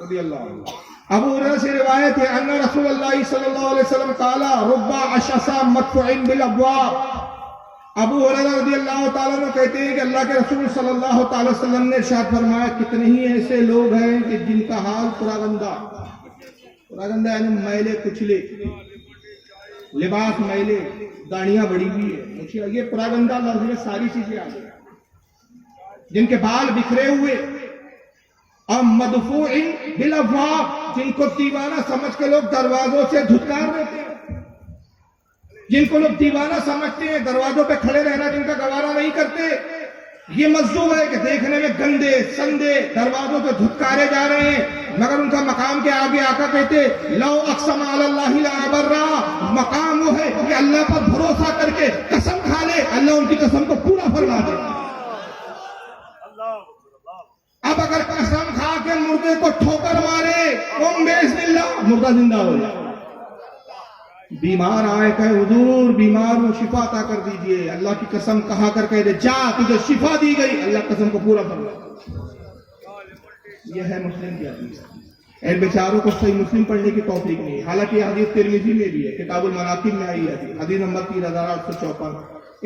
رضی اللہ عنہ, ابو ہریرہ سے روایت ہے, ان رسول اللہ صلی اللہ علیہ وسلم قال رب اشعث مدفوع بالابواب. ابو ہریرہ رضی اللہ تعالیٰ عنہ کہتے ہیں کہ اللہ کے رسول صلی اللہ تعالی وسلم نے ارشاد فرمایا, کتنے ہی ایسے لوگ ہیں کہ جن کا حال پراگندہ یعنی میلے کچلے, لباس میلے, داڑیاں بڑی ہوئی ہے, یہ پراگندہ لفظ میں ساری چیزیں آ گئی, جن کے بال بکھرے ہوئے, اور مدفوع بالابواب, جن کو دیوانہ سمجھ کے لوگ دروازوں سے دھتکار دیتے ہیں, جن کو لوگ دیوانہ سمجھتے ہیں, دروازوں پہ کھڑے رہنا جن کا گوارا نہیں کرتے. یہ مجذوب ہے کہ دیکھنے میں گندے سندے دروازوں پہ دھتکارے جا رہے ہیں, مگر ان کا مقام کے آگے آقا کہتے لو اقسم علی اللہ لابرا, مقام وہ ہے کہ اللہ پر بھروسہ کر کے قسم کھا لے, اللہ ان کی قسم کو پورا فرما دے. اب اگر قسم کھا کے مردے کو ٹھوکر مارے, بسم اللہ, مردہ زندہ ہو جائے. بیمار آئے کہ حضور بیمار کو شفا عطا کر دیجئے, اللہ کی قسم کہا کر کہہ دے جا تجھے شفا دی گئی, اللہ قسم کو پورا فرما. یہ ہے مسلم کی حدیث. ان بیچاروں کو صحیح مسلم پڑھنے کی توفیق نہیں, حالانکہ یہ حدیث ترمذی میں بھی ہے, کتاب المناقب میں آئی ہے حدیث نمبر 3854.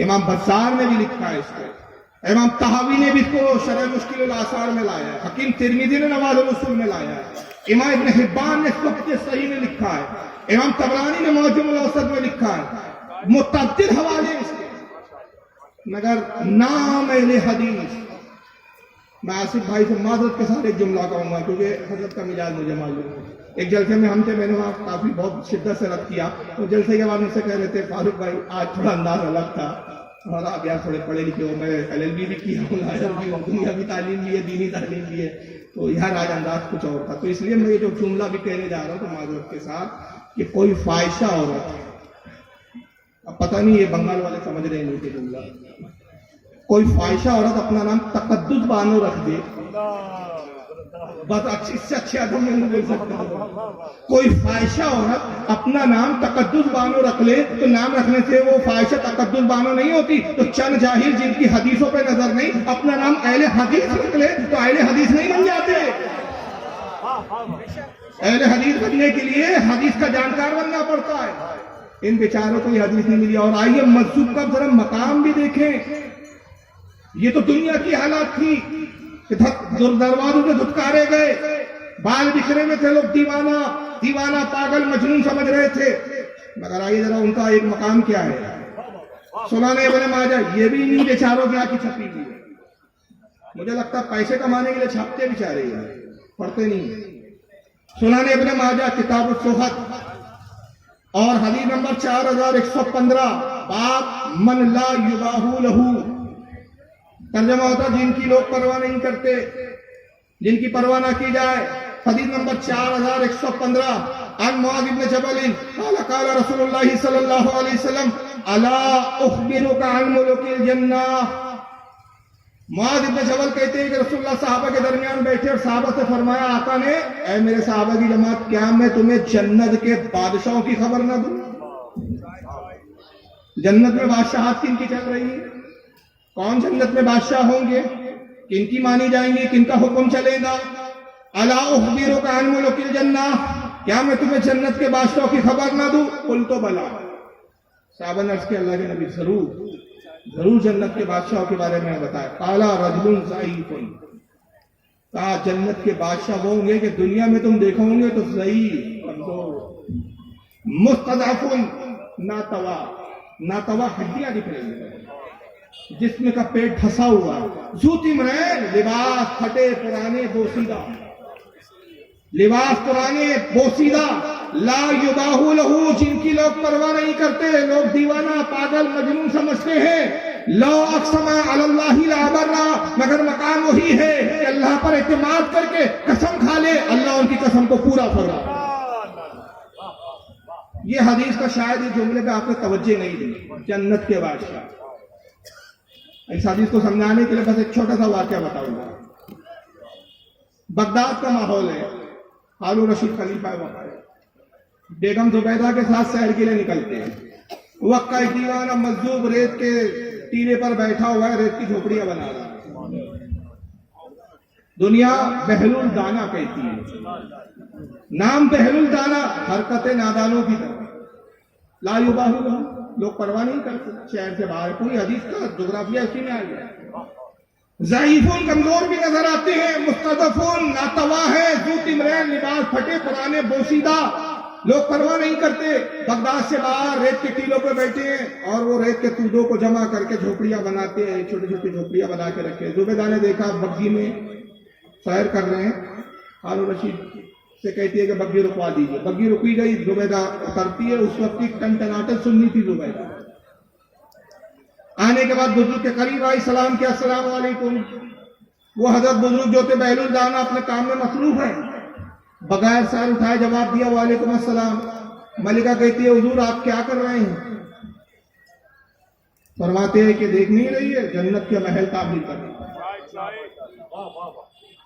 امام بزار نے بھی لکھا ہے اس کو, امام طحاوی نے بھی اس کو شرح مشکل الآثار میں لایا ہے, حکیم ترمذی نے نواز الاصول میں لایا ہے, امام ابن حبان نے اس کو اپنے صحیح میں لکھا ہے, امام طبرانی نے معجم الاوسط میں لکھا ہے, متعدد حوالے اس کے. مگر نام اہل حدیث, میں آصف بھائی سے معذرت کے ساتھ ایک جملہ کہوں گا کیونکہ حضرت کا مزاج مجھے معلوم ہے. ایک جلسے میں ہم تھے, میں نے وہاں کافی بہت شدت سے رد کیا, تو جلسے کے بعد مجھ سے کہہ رہے تھے فاروق بھائی آج تھوڑا انداز الگ تھا, اور آپ یار تھوڑے پڑھے لکھے ہو, میں LLB بھی کیا ہوں, لائر بھی ہوں, دنیا بھی تعلیم بھی ہے, دینی تعلیم بھی ہے, تو یار آج انداز کچھ اور تھا. تو اس لیے میں یہ جو جملہ بھی کہنے جا رہا ہوں تو معذرت کے ساتھ, کہ کوئی فائشہ عورت, اب پتہ نہیں یہ بنگال والے سمجھ رہے ہیں کہ جملہ, کوئی فائشہ عورت اپنا نام تقدس بانو رکھ دے, بس اس سے اچھے ادب میں نہیں بول سکتا. کوئی فائشہ عورت اپنا نام تقدس بانو رکھ لے تو نام رکھنے سے وہ فائشہ تقدس بانو نہیں ہوتی. تو چند جاہل جن کی حدیثوں پہ نظر نہیں, اپنا نام اہل حدیث رکھ لے تو اہل حدیث نہیں بن جاتے. اہل حدیث بننے کے لیے حدیث کا جانکار بننا پڑتا ہے. ان بیچاروں کو یہ حدیث نہیں ملی. اور آئیے مجذوب کا ذرا مقام بھی دیکھیں. یہ تو دنیا کی حالات تھی کہ دروازوں سے دھتکارے گئے, بال بکھرے میں تھے لوگ, دیوانہ پاگل مجنون سمجھ رہے تھے. مگر آئیے ذرا ان کا ایک مقام کیا ہے. سنن ابن ماجہ, یہ بھی انہیں بیچاروں کے آنکھ چھپی ہوئی ہے. مجھے لگتا ہے پیسے کمانے کے لیے چھاپتے بیچارے ہیں, پڑھتے نہیں. سنن ابن ماجہ کتاب الصحت اور حدیث نمبر 4115, باب من لا یباہ لہو, ترجمہ ہوتا جن کی لوگ پرواہ نہیں کرتے, جن کی پرواہ نہ کی جائے. حدیث نمبر 4115, عن معاذ بن جبل قال قال رسول اللہ صلی اللہ علیہ وسلم الا اخبرک عن ملوک الجنہ. معاذ بن جبل کہتے ہیں کہ رسول اللہ صحابہ کے درمیان بیٹھے اور صحابہ سے فرمایا, آقا نے اے میرے صحابہ کی جماعت, کیا میں تمہیں جنت کے بادشاہوں کی خبر نہ دوں؟ جنت میں بادشاہت کن کی چل رہی ہے؟ کون جنت میں بادشاہ ہوں گے؟ کن کی مانی جائیں گی؟ کن کا حکم چلے گا؟ الا اخبرک عن ملوک الجنہ, کیا میں تمہیں جنت کے بادشاہوں کی خبر نہ دوں؟ قلت بلا. صحابہ نے عرض کیا اللہ کے نبی ضرور جنت کے بادشاہوں کے بارے میں بتایا. قال رجل ضعیف, کہا جنت کے بادشاہ وہ ہوں گے کہ دنیا میں تم دیکھو گے تو ضعیف, کمزور, مستضعف, ناتوا ہڈیاں دکھ رہی ہیں, جسم کا پیٹ پھنسا ہوا, ذو تمرین, لباس پھٹے پرانے بوسیدہ, لباس پرانے بوسیدہ, لا یباہ لہو, جن کی لوگ پرواہ نہیں کرتے, لوگ دیوانہ پاگل مجنون سمجھتے ہیں. لا اقسما علی اللہ لابرا، مگر مقام وہی ہے کہ اللہ پر اعتماد کر کے قسم کھا لے، اللہ ان کی قسم کو پورا فرما۔ یہ حدیث کا شاید یہ جملے پہ آپ نے توجہ نہیں دی، جنت کے بادشاہ۔ اس حدیث کو سمجھانے کے لیے بس ایک چھوٹا سا واقعہ بتاؤں گا۔ بغداد کا ماحول ہے، ہارون رشید خلیفہ وقت ہے، بیگم زبیدہ کے ساتھ سیر کے لیے نکلتے ہیں۔ وقت کا ایک دیوانہ مجذوب ریت کے ٹیلے پر بیٹھا ہوا ہے، ریت کی جھوپڑیاں بنا رہا ہے۔ دنیا بہلول دانا کہتی ہے، نام بہلول دانا، حرکتیں نادانوں کی طرح، لا یباہ لہم، لوگ پرواہ نہیں کرتے، شہر سے باہر۔ پوری حدیث کا جغرافیہ اسی میں آ گیا۔ ضعیفون، کمزور بھی نظر آتے ہیں، مستضعفون، ناتوا ہے، ذو تمرین، لباس پھٹے پرانے بوسیدہ، لوگ پرواہ نہیں کرتے۔ بغداد سے باہر ریت کے ٹیلوں پہ بیٹھے ہیں اور وہ ریت کے تودوں کو جمع کر کے جھوپڑیاں بناتے ہیں، چھوٹی چھوٹی جھوپڑیاں بنا کے رکھے۔ زبیدہ نے دیکھا بگھی میں سیر کر رہے ہیں، ہارون رشید سے کہتی ہے کہ بگھی رکوا دیجیے۔ بگھی رکی گئی، زبیدہ اترتی ہے۔ اس وقت کی ٹنٹناٹن سننی تھی زبیدہ۔ آنے کے بعد بزرگ کے قریب آئی، سلام کیا، السلام علیکم۔ وہ حضرت بزرگ جو تھے بہلول دانا اپنے کام میں مصروف ہیں، بغیر سر اٹھائے جواب دیا، وعلیکم السلام۔ ملکہ کہتی ہے حضور آپ کیا کر رہے ہیں؟ فرماتے ہیں کہ دیکھ نہیں رہی ہے، جنت کے محل تعمیر کر رہی ہے۔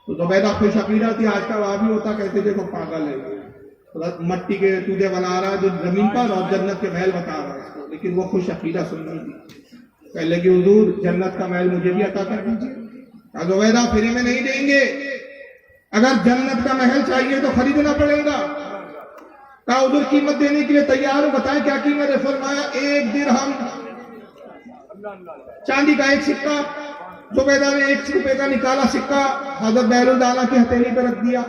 تو زبیدہ خوش عقیدہ تھی، آج کا وہاں بھی ہوتا، کہتے تھے کہ پاگل ہے، مٹی کے تودے بنا رہا ہے جو زمین پر اور جنت کے محل بتا رہا ہے اس کو، لیکن وہ خوش عقیدہ سن رہی تھی۔ کہنے لگی حضور جنت کا محل مجھے بھی عطا کر دیجیے۔ زبیدہ فری میں نہیں دیں گے، اگر جنت کا محل چاہیے تو خریدنا پڑے گا۔ کہا حضور قیمت دینے کے لیے تیار ہو، بتائیں کیا قیمت ہے؟ فرمایا 1 درہم، چاندی کا 1 سکہ۔ زبیدہ نے 1 روپے کا نکالا سکہ، حضرت بہلول دانا کی ہتھیلی پہ رکھ دیا۔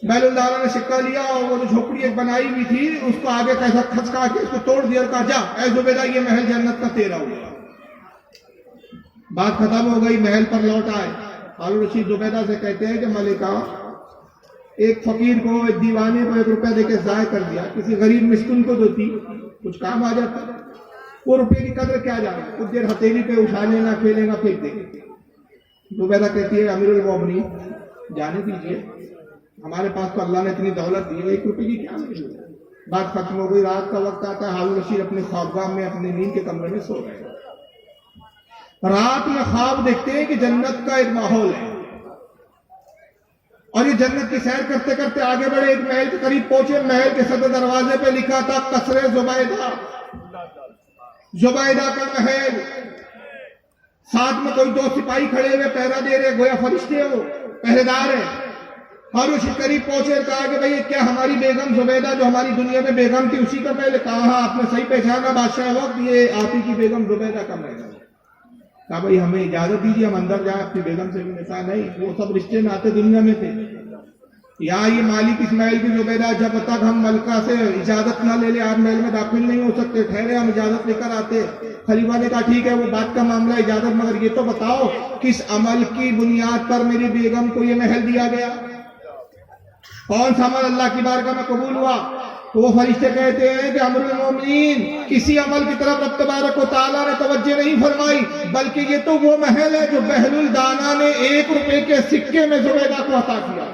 بہلول دانا نے سکہ لیا اور وہ جو جھوپڑی ایک بنائی ہوئی تھی اس کو آگے کیسا کھچکا کے اس کو توڑ دیا اور کہا جا اے زبیدہ یہ محل جنت کا تیرا ہوا۔ بات ختم ہو گئی، محل پر لوٹ آئے۔ ہارون رشید زبیدہ سے کہتے ہیں کہ ملکہ ایک فقیر کو، ایک دیوانے کو 1 روپے دے کے ضائع کر دیا، کسی غریب مسکین کو دیتی کچھ کام آ جاتا، وہ روپے کی قدر کیا جانا، کچھ دیر ہتھیلی پہ اٹھا لینا، کھیلے گا، پھینک دے گا۔ زبیدہ کہتی ہے امیر المومنین جانے دیجیے، ہمارے پاس تو اللہ نے اتنی دولت دی ہے، 1 روپے کی کیا ضرورت ہے۔ بات ختم ہو گئی، رات کا وقت آتا ہے، ہارون رشید اپنے خوابگاہ میں اپنے نیند کے کمرے میں سو گئے۔ رات میں خواب دیکھتے ہیں کہ جنت کا ایک ماحول ہے اور یہ جنت کی سیر کرتے کرتے آگے بڑھے، ایک محل کے قریب پہنچے۔ محل کے صدر دروازے پہ لکھا تھا قصر زبیدہ، زبیدہ کا محل۔ ساتھ میں کوئی 2 سپاہی کھڑے ہوئے پہرا دے رہے، گویا فرشتے ہو، پہرے دار ہیں۔ ہارون رشید قریب پہنچے، کہا کہ بھئی کیا ہماری بیگم زبیدہ جو ہماری دنیا میں بیگم تھی اسی کا محل؟ کہا ہاں آپ نے صحیح پہچانا بادشاہ وقت، یہ آپ ہی کی بیگم زبیدہ کا محل ہے۔ کہا بھئی ہمیں اجازت دیجیے ہم اندر جائیں اپنی بیگم سے بھی۔ کہا نہیں، وہ سب رشتے ناتے دنیا میں تھے، یہاں یہ مالک اسماعیل کی زبیدہ، جب تک ہم ملکہ سے اجازت نہ لے لیں آپ محل میں داخل نہیں ہو سکتے، ٹھہرے ہم اجازت لے کر آتے۔ خلیفہ نے کہا ٹھیک ہے وہ بات کا معاملہ اجازت، مگر یہ تو بتاؤ کس عمل کی بنیاد پر میری بیگم کو یہ محل دیا گیا؟ کون سا عمل اللہ کی بارگاہ میں قبول ہوا؟ تو وہ فرشتے کہتے ہیں کہ امر المومنین کسی عمل کی طرف رب تبارک و تعالیٰ نے توجہ نہیں فرمائی، بلکہ یہ تو وہ محل ہے جو بہلول دانا نے 1 روپے کے سکے میں زبیدہ کو عطا کیا۔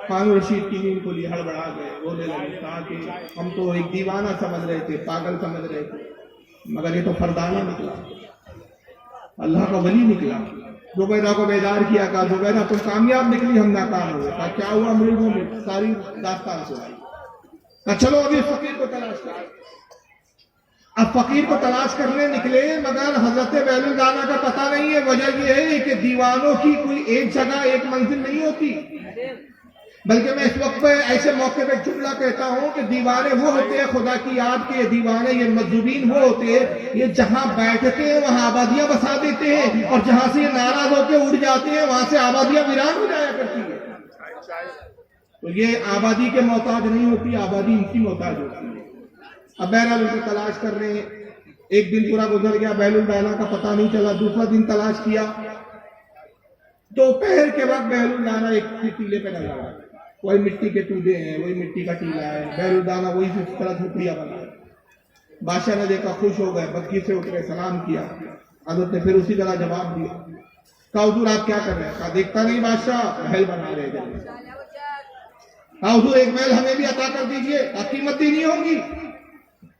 ہارون رشید کی نیند کو لیے ہڑبڑا گئے، رونے لگے، کہا کہ ہم تو ایک دیوانہ سمجھ رہے تھے، پاگل سمجھ رہے تھے، مگر یہ تو فردانہ نکلا، اللہ کا ولی نکلا۔ زبیدہ کو بیدار کیا، کہا زبیدہ تم کامیاب نکلی، ہم ناکام ہوئے۔ کہا کیا ہوا امیر المومنین؟ ساری داستان سنائی۔ کہا چلو ابھی فقیر کو تلاش کریں۔ اب فقیر کو تلاش کرنے نکلے، مگر حضرت بہلول دانا کا پتہ نہیں ہے۔ وجہ یہ ہے کہ دیوانوں کی کوئی ایک جگہ ایک منزل نہیں ہوتی، بلکہ میں اس وقت پہ ایسے موقع پہ جملہ کہتا ہوں کہ دیوانے وہ ہوتے ہیں خدا کی یاد کے، دیوانے یہ مجذوبین وہ ہوتے ہیں یہ جہاں بیٹھتے ہیں وہاں آبادیاں بسا دیتے ہیں، اور جہاں سے یہ ناراض ہو کے اڑ جاتے ہیں وہاں سے آبادیاں ویران ہو جایا کرتی ہیں۔ تو یہ آبادی کے محتاج نہیں ہوتی، آبادی ان کی محتاج ہوتی ہے۔ اب بہرحال ان کو تلاش کر رہے ہیں، 1 دن پورا گزر گیا، بہلول دانا کا پتہ نہیں چلا۔ دوسرا دن تلاش کیا، دوپہر کے وقت بہلول دانا ایک ٹیلے پہ نظر آیا، وہی مٹی کے تودے ہیں، وہی مٹی کا ٹیلا ہے، بہلول دانا وہی اس طرح جھوپڑیاں بنا ہے۔ بادشاہ نے دیکھا خوش ہو گئے, بچی سے اترے, سلام کیا. حضرت نے پھر اسی طرح جواب دیا. کہا حضور آپ کیا کر رہے ہیں؟ کہا دیکھتا نہیں بادشاہ, محل بنا رہے ہیں. کہا حضور ایک محل ہمیں بھی عطا کر دیجئے. کہا قیمت دینی ہوگی.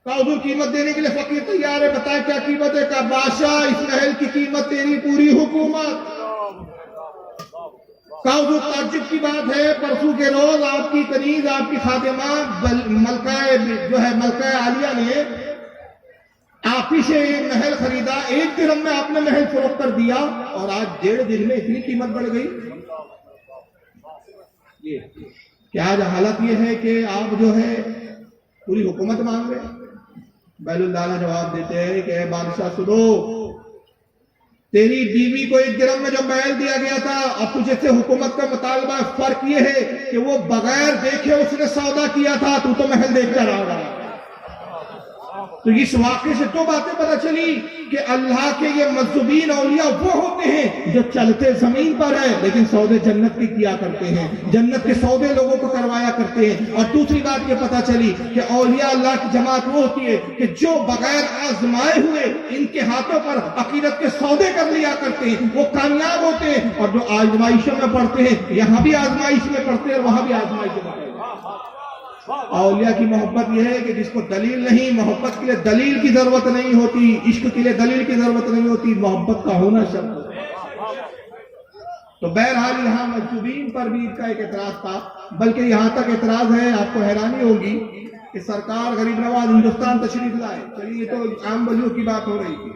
کہا حضور قیمت دینے کے لیے فقیر تیار ہے, بتائیں کیا قیمت ہے؟ کہا بادشاہ اس محل کی قیمت تیری پوری حکومت. کہا حضور تعجب کی بات ہے, پرسوں کے روز آپ کی کنیز, آپ کی خادمہ ملکہ عالیہ نے آپ ہی سے ایک محل خریدا, 1 درہم میں آپ نے محل فروخت کر دیا, اور آج 1.5 دن میں اتنی قیمت بڑھ گئی. کیا آج حالت یہ ہے کہ آپ جو ہے پوری حکومت مانگ رہے ہیں. بیل اللہ نے جواب دیتے ہیں کہ اے بادشاہ سنو, تیری بیوی کو 1 درہم میں جو محل دیا گیا تھا, اب تجھے سے حکومت کا مطالبہ, فرق یہ ہے کہ وہ بغیر دیکھے اس نے سودا کیا تھا, تو محل دیکھ کر آ رہا. تو اس واقعے سے دو باتیں پتہ چلی کہ اللہ کے یہ مذہبین اولیاء وہ ہوتے ہیں جو چلتے زمین پر ہیں لیکن سودے جنت کے کیا کرتے ہیں, جنت کے سودے لوگوں کو کروایا کرتے ہیں. اور دوسری بات یہ پتہ چلی کہ اولیاء اللہ کی جماعت وہ ہوتی ہے کہ جو بغیر آزمائے ہوئے ان کے ہاتھوں پر عقیدت کے سودے کر لیا کرتے ہیں, وہ کامیاب ہوتے ہیں. اور جو آزمائشوں میں پڑتے ہیں, یہاں بھی آزمائش میں پڑتے ہیں اور وہاں بھی آزمائش میں پڑتے ہیں. اولیاء کی محبت یہ ہے کہ جس کو دلیل نہیں, محبت کے لیے دلیل کی ضرورت نہیں ہوتی, عشق کے لیے دلیل کی ضرورت نہیں ہوتی, محبت کا ہونا شرط ہے. تو بہرحال یہاں مجذوبین پر بھی ان کا ایک اعتراض تھا, بلکہ یہاں تک اعتراض ہے, آپ کو حیرانی ہوگی کہ سرکار غریب نواز ہندوستان تشریف لائے. چلیے یہ تو عام وجوہ کی بات ہو رہی تھی,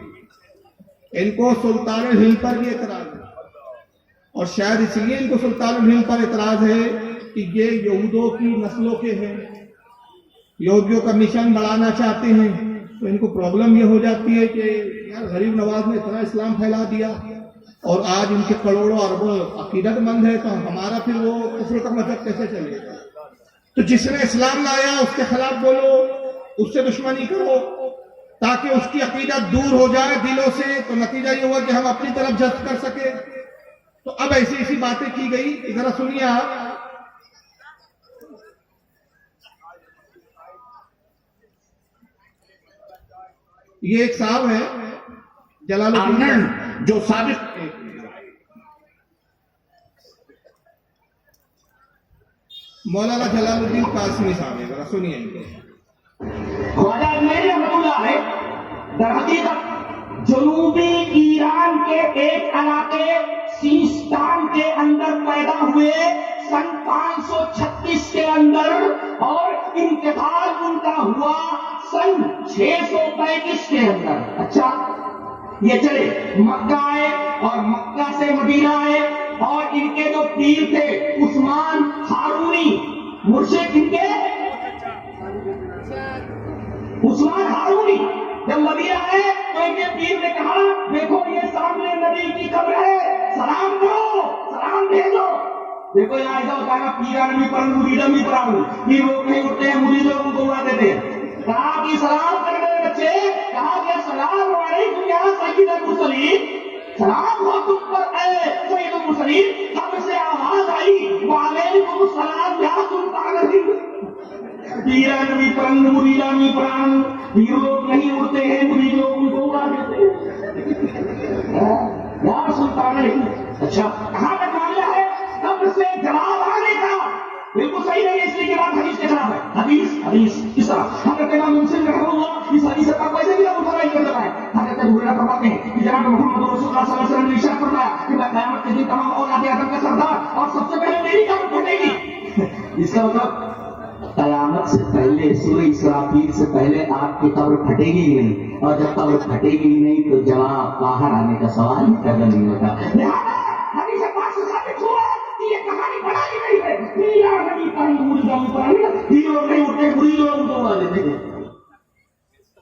ان کو سلطان الہند پر بھی اعتراض ہے, اور شاید اس لیے ان کو سلطان الہند پر اعتراض ہے کہ یہ یہودوں کی نسلوں کے ہیں, یہودیوں کا مشن بڑھانا چاہتے ہیں. تو ان کو پرابلم یہ ہو جاتی ہے کہ یار غریب نواز نے اتنا اسلام پھیلا دیا اور آج ان کے کروڑوں اربوں عقیدت مند ہے, تو ہمارا پھر وہ کفر کا مذہب کیسے چلے گا؟ تو جس نے اسلام لایا اس کے خلاف بولو, اس سے دشمنی کرو تاکہ اس کی عقیدت دور ہو جائے دلوں سے, تو نتیجہ یہ ہوا کہ ہم اپنی طرف جذب کر سکے. تو اب ایسی باتیں کی گئی. ذرا سنیے آپ, یہ ایک صاحب ہے جلال الدین جو سابق مولانا جلال الدین قاسمی صاحب ہے, ذرا سنیے. خواجہ میری رحمۃ اللہ علیہ در حقیقت جنوبی ایران کے ایک علاقے سیستان کے اندر پیدا ہوئے سن 536 کے اندر, اور انتقال ان کا ہوا سن 635 کے اندر. اچھا یہ چلے مکہ آئے اور مکہ سے مدینہ آئے, اور ان کے جو پیر تھے عثمان ہارونی, مرشد ان کے عثمان ہارونی, جب مدینہ آئے تو ان کے پیر نے کہا دیکھو یہ سامنے نبی کی قبر ہے, سلام کرو, سلام بھیجو. دیکھو یہاں ایسا ہوتا ہے پیران بھی پڑھوں مریدم بھی پڑھوں, پیر لوگ نہیں اٹھتے ہیں, مرید لوگ ان کو اڑا دیتے ہیں. کہا کہ سلام کر گئے بچے, کہا کہ السلام علیکم یا سید المرسلین, سلام ہو تم پر اے سید المرسلین. ہم سے آواز آئی وعلیکم السلام یا سلطان الہند. پیران بھی پڑھوں مریدان بھی پڑھوں, پیر لوگ نہیں اڑتے ہیں, مرید لوگ ان کو اڑا دیتے ہیں یا سلطان الہند. اچھا کہاں تک معاملہ ہے؟ قبر سے جواب آنے کا بالکل صحیح نہیں ہے, اس لیے کہ بات حدیث کے خلاف ہے. حدیث کس طرح حضرت امام مسلم رحمہ اللہ اس حدیث کا ویسے بھی مطالعہ کر رہا ہے. حضرت ابو ہریرہ فرماتے ہیں کہ جناب محمد رسول اللہ صلی اللہ علیہ وسلم نے ارشاد فرمایا کہ میں قیامت کے دن تمام اولاد آدم کا سردار اور سب سے پہلے میری قبر پھٹے گی. اس کا مطلب قیامت سے پہلے سورہ اسرافیل سے پہلے آپ کی قبر پھٹے گی ہی نہیں, اور جب قبر پھٹے گی ہی نہیں تو جواب باہر آنے کا سوال ہی پیدا نہیں ہوتا. حدیث پاک سے ثابت ہوا یہ کہانی بنا ہی نہیں ہے. پیرا نبی پڑھیں مریدوں پڑھیں, پیر لوگ نہیں اٹھتے, مرید لوگ ان کو اڑا دیتے ہیں.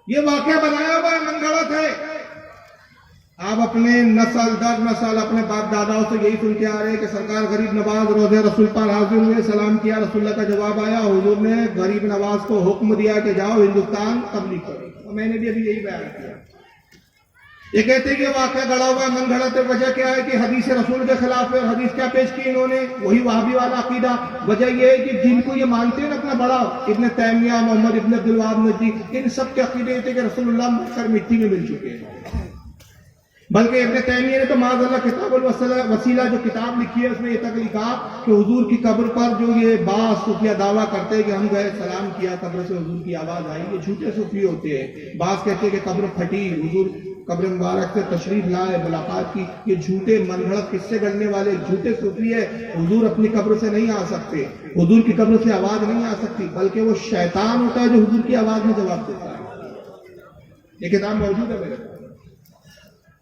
یہ واقعہ بنایا ہوا ہے, من گڑت ہے. آپ اپنے نسل در نسل اپنے باپ داداؤں سے یہی سن کے آ رہے ہیں کہ سرکار غریب نواز روضہ رسول پر حاضر ہوئے, سلام کیا, رسول اللہ کا جواب آیا, حضور نے غریب نواز کو حکم دیا کہ جاؤ ہندوستان تبلیغ کرو. اور میں نے بھی ابھی یہی بیان کیا. یہ کہتے ہیں کہ واقعہ گڑا ہوا من گھڑت ہے. وجہ کیا ہے کہ حدیث رسول کے خلاف ہے. اور حدیث کیا پیش کی انہوں نے؟ وہی وہابی والا عقیدہ. وجہ یہ ہے کہ جن کو یہ مانتے ہیں نا اپنا بڑا ابن تیمیہ، محمد ابن عبد الوہاب نجدی، ان سب کے عقیدے تھے کہ رسول اللہ مر کر مٹی میں مل چکے ہیں. بلکہ ابن تیمیہ نے تو معاذ اللہ کتاب الوسیلہ جو کتاب لکھی ہے اس میں یہ تک لکھا کہ حضور کی قبر پر جو یہ بعض صوفیہ دعویٰ کرتے ہیں کہ ہم گئے سلام کیا قبر سے حضور کی آواز آئی، یہ جھوٹے صوفی ہوتے ہیں. بعض کہتے ہیں کہ قبر پھٹی، حضور قبر مبارک سے تشریف لائے، ملاقات کی. یہ جھوٹے من گھڑت قصے گڑنے والے جھوٹے صوفی ہے. حضور اپنی قبر سے نہیں آ سکتے، حضور کی قبر سے آواز نہیں آ سکتی، بلکہ وہ شیطان ہوتا ہے جو حضور کی آواز میں جواب دیتا ہے. یہ کتاب موجود ہے میرے پاس.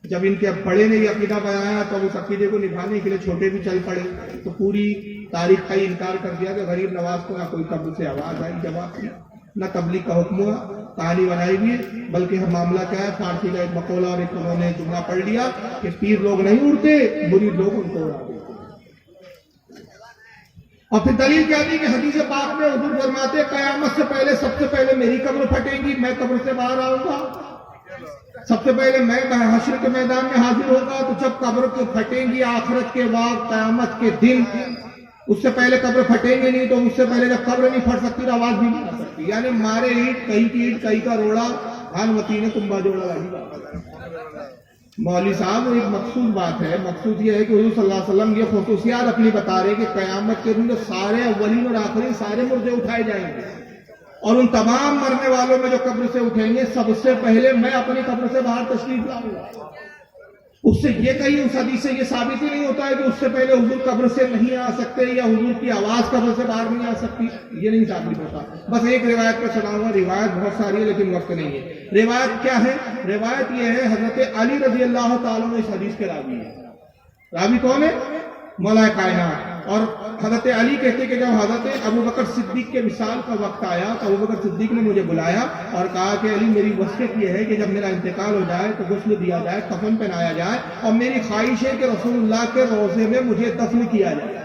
جب ان کے اب بڑے نے یہ عقیدہ بنایا تو اس عقیدے کو نبھانے کے لیے چھوٹے بھی چل پڑے، تو پوری تاریخ کا ہی انکار کر دیا کہ غریب نواز کو نہ کوئی قبر سے آواز آئی، جواب دیا، نہ تبلیغ کا حکم ہوا. کہانی بنائی بھی ہے. بلکہ معاملہ کیا ہے، فارسی کا ایک مقولہ اور ایک انہوں نے جملہ پڑھ لیا کہ پیر لوگ نہیں اڑتے، مرید لوگ ان کو اڑا دیتے. اور پھر دلیل کیا دی کہ حدیث پاک میں حضور فرماتے قیامت سے پہلے سب سے پہلے میری قبر پھٹے گی، میں قبر سے باہر آؤں گا، سب سے پہلے میں حشر کے میدان میں حاضر ہوگا. تو جب قبر کو پھٹیں گی آخرت کے وقت قیامت کے دن، اس سے پہلے قبر پھٹیں گے نہیں، تو اس سے پہلے جب قبر نہیں پھٹ سکتی تو آواز بھی نہیں آ سکتی. یعنی مارے اینٹ کئی کی اینٹ کئی کا روڑا، بھانوتی نے کمبا جوڑا والی بات. مولوی صاحب ایک مقصود بات ہے، مقصود یہ ہے کہ حضور صلی اللہ علیہ وسلم یہ خصوصیات اپنی بتا رہے کہ قیامت کے دن جو سارے اولین اور آخرین سارے مردے اٹھائے جائیں گے، اور ان تمام مرنے والوں میں جو قبر سے اٹھیں گے سب سے پہلے میں اپنی قبر سے باہر تشریف لاؤں گا. اس سے یہ کہیں اس حدیث سے یہ ثابت ہی نہیں ہوتا ہے کہ اس سے پہلے حضور قبر سے نہیں آ سکتے یا حضور کی آواز قبر سے باہر نہیں آ سکتی، یہ نہیں ثابت ہوتا. بس ایک روایت پہ چلاؤں گا، روایت بہت ساری ہے لیکن وقت نہیں ہے. روایت کیا ہے؟ روایت یہ ہے حضرت علی رضی اللہ تعالیٰ عنہ اس حدیث کے راوی ہے. راوی کون ہے؟ مولا کائنات. اور حضرت علی کہتے کہ جب حضرت ابو بکر صدیق کے وصال کا وقت آیا تو ابو بکر صدیق نے مجھے بلایا اور کہا کہ علی میری وصیت یہ ہے کہ جب میرا انتقال ہو جائے تو غسل دیا جائے، کفن پہنایا جائے، اور میری خواہش ہے کہ رسول اللہ کے روضے میں مجھے دفن کیا جائے،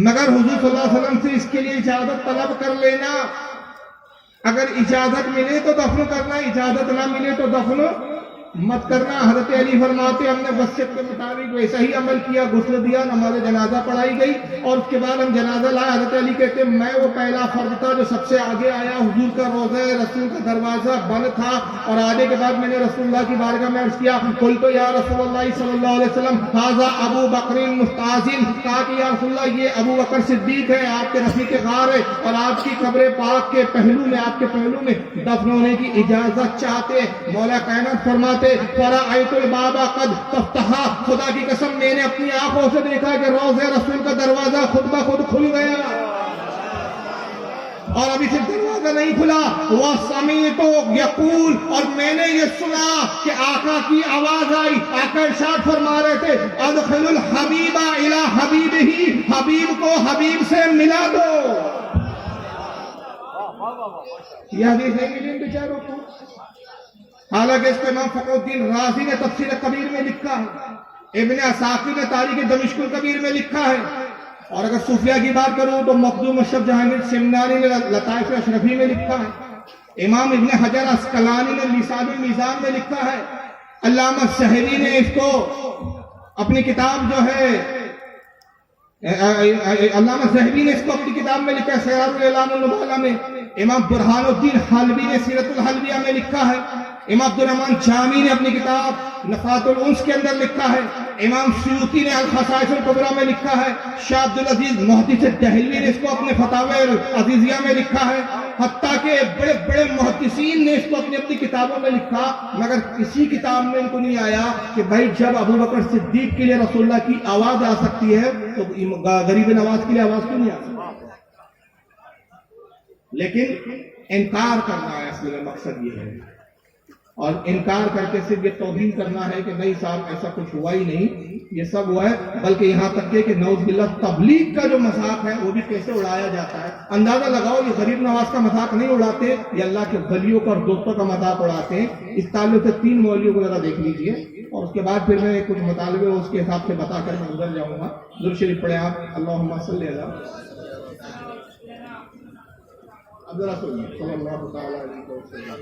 مگر حضور صلی اللہ علیہ وسلم سے اس کے لیے اجازت طلب کر لینا. اگر اجازت ملے تو دفن کرنا، اجازت نہ ملے تو دفن مت کرنا. حضرت علی فرماتے ہم نے وصیت کے مطابق ویسا ہی عمل کیا، غسل دیا، نماز جنازہ پڑھائی گئی اور اس کے بعد ہم جنازہ لائے. حضرت علی کہتے میں وہ پہلا فرد تھا جو سب سے آگے آیا، حضور کا روضہ رسول کا دروازہ بند تھا، اور آنے کے بعد میں نے رسول اللہ کی بارگاہ میں عرض کیا، قلت یا رسول اللہ صلی اللہ علیہ وسلم ھذا ابو بکر مستاذن، کہا کہ یا رسول اللہ یہ ابو بکر صدیق ہے، آپ کے رفیق غار ہے اور آپ کی قبر پاک کے پہلو میں، آپ کے پہلو میں دفن ہونے کی اجازت چاہتے. مولا کائنات فرماتے فرأیت الباب قد تفتحا، خدا کی قسم میں نے اپنی آنکھوں سے دیکھا کہ روضہ رسول کا دروازہ خود بخود کھل گیا، اور ابھی صرف دروازہ نہیں کھلا، وَسَمِعْتُ یقول، اور میں نے یہ سنا کہ آقا کی آواز آئی. آقا ارشاد فرما رہے تھے ادخل الحبیب الی حبیبہ، حبیب کو حبیب سے ملا دو. یہ حدیث نہیں ملی ان بیچاروں کو، حالانکہ اس کو امام فخر الدین رازی نے تفسیر کبیر میں لکھا ہے، ابن عساکر نے تاریخ دمشق الکبیر میں لکھا ہے. اور اگر صوفیہ کی بات کروں تو مخدوم اشرف جہانگیر سمنانی نے لطائف اشرفی میں لکھا ہے، امام ابن حجر عسقلانی نے لسان المیزان میں لکھا ہے، علامہ سہری نے اس کو اپنی کتاب جو ہے علامہ زہبی نے اس کو اپنی کتاب میں لکھا ہے سیار الاعلام النبالہ میں، امام برہان الدین حلبی نے سیرت الحلبیہ میں لکھا ہے، امام عبد الرحمن جامی نے اپنی کتاب نفات الانس کے اندر لکھا ہے، امام سیوطی نے الخصائص الکبریٰ میں لکھا ہے، شاہ عبدالعزیز محدث دہلوی نے اس کو اپنے فتاوی العزیزیہ میں لکھا ہے، حتیٰ کہ بڑے بڑے محدثین نے اس کو اپنی اپنی کتابوں میں لکھا، مگر کسی کتاب میں ان کو نہیں آیا کہ بھائی جب ابو بکر صدیق کے لیے رسول اللہ کی آواز آ سکتی ہے تو غریب نواز کے لیے آواز کیوں نہیں آ سکتی؟ لیکن انکار کرنا ہے اصل میں مقصد یہ ہے، اور انکار کر کے صرف یہ توہین کرنا ہے کہ نہیں صاحب ایسا کچھ ہوا ہی نہیں، یہ سب ہوا ہے، بلکہ یہاں تک کہ نعوذ باللہ تبلیغ کا جو مذاق ہے وہ بھی کیسے اڑایا جاتا ہے۔ اندازہ لگاؤ یہ غریب نواز کا مذاق نہیں اڑاتے، یہ اللہ کے ولیوں کا اور دوستوں کا مذاق اڑاتے ہیں۔ اس تعلق سے 3 مولویوں کو ذرا دیکھ لیجئے اور اس کے بعد پھر میں کچھ مطالبے اس کے حساب سے بتا کر میں گزر جاؤں گا۔ درود شریف پڑھیں آپ، اللہم صلی علی صلی اللہ تعالی علیہ وسلم۔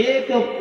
1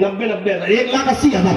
90,000 1,80,000,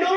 9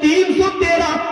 313,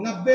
90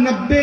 90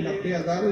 90,000,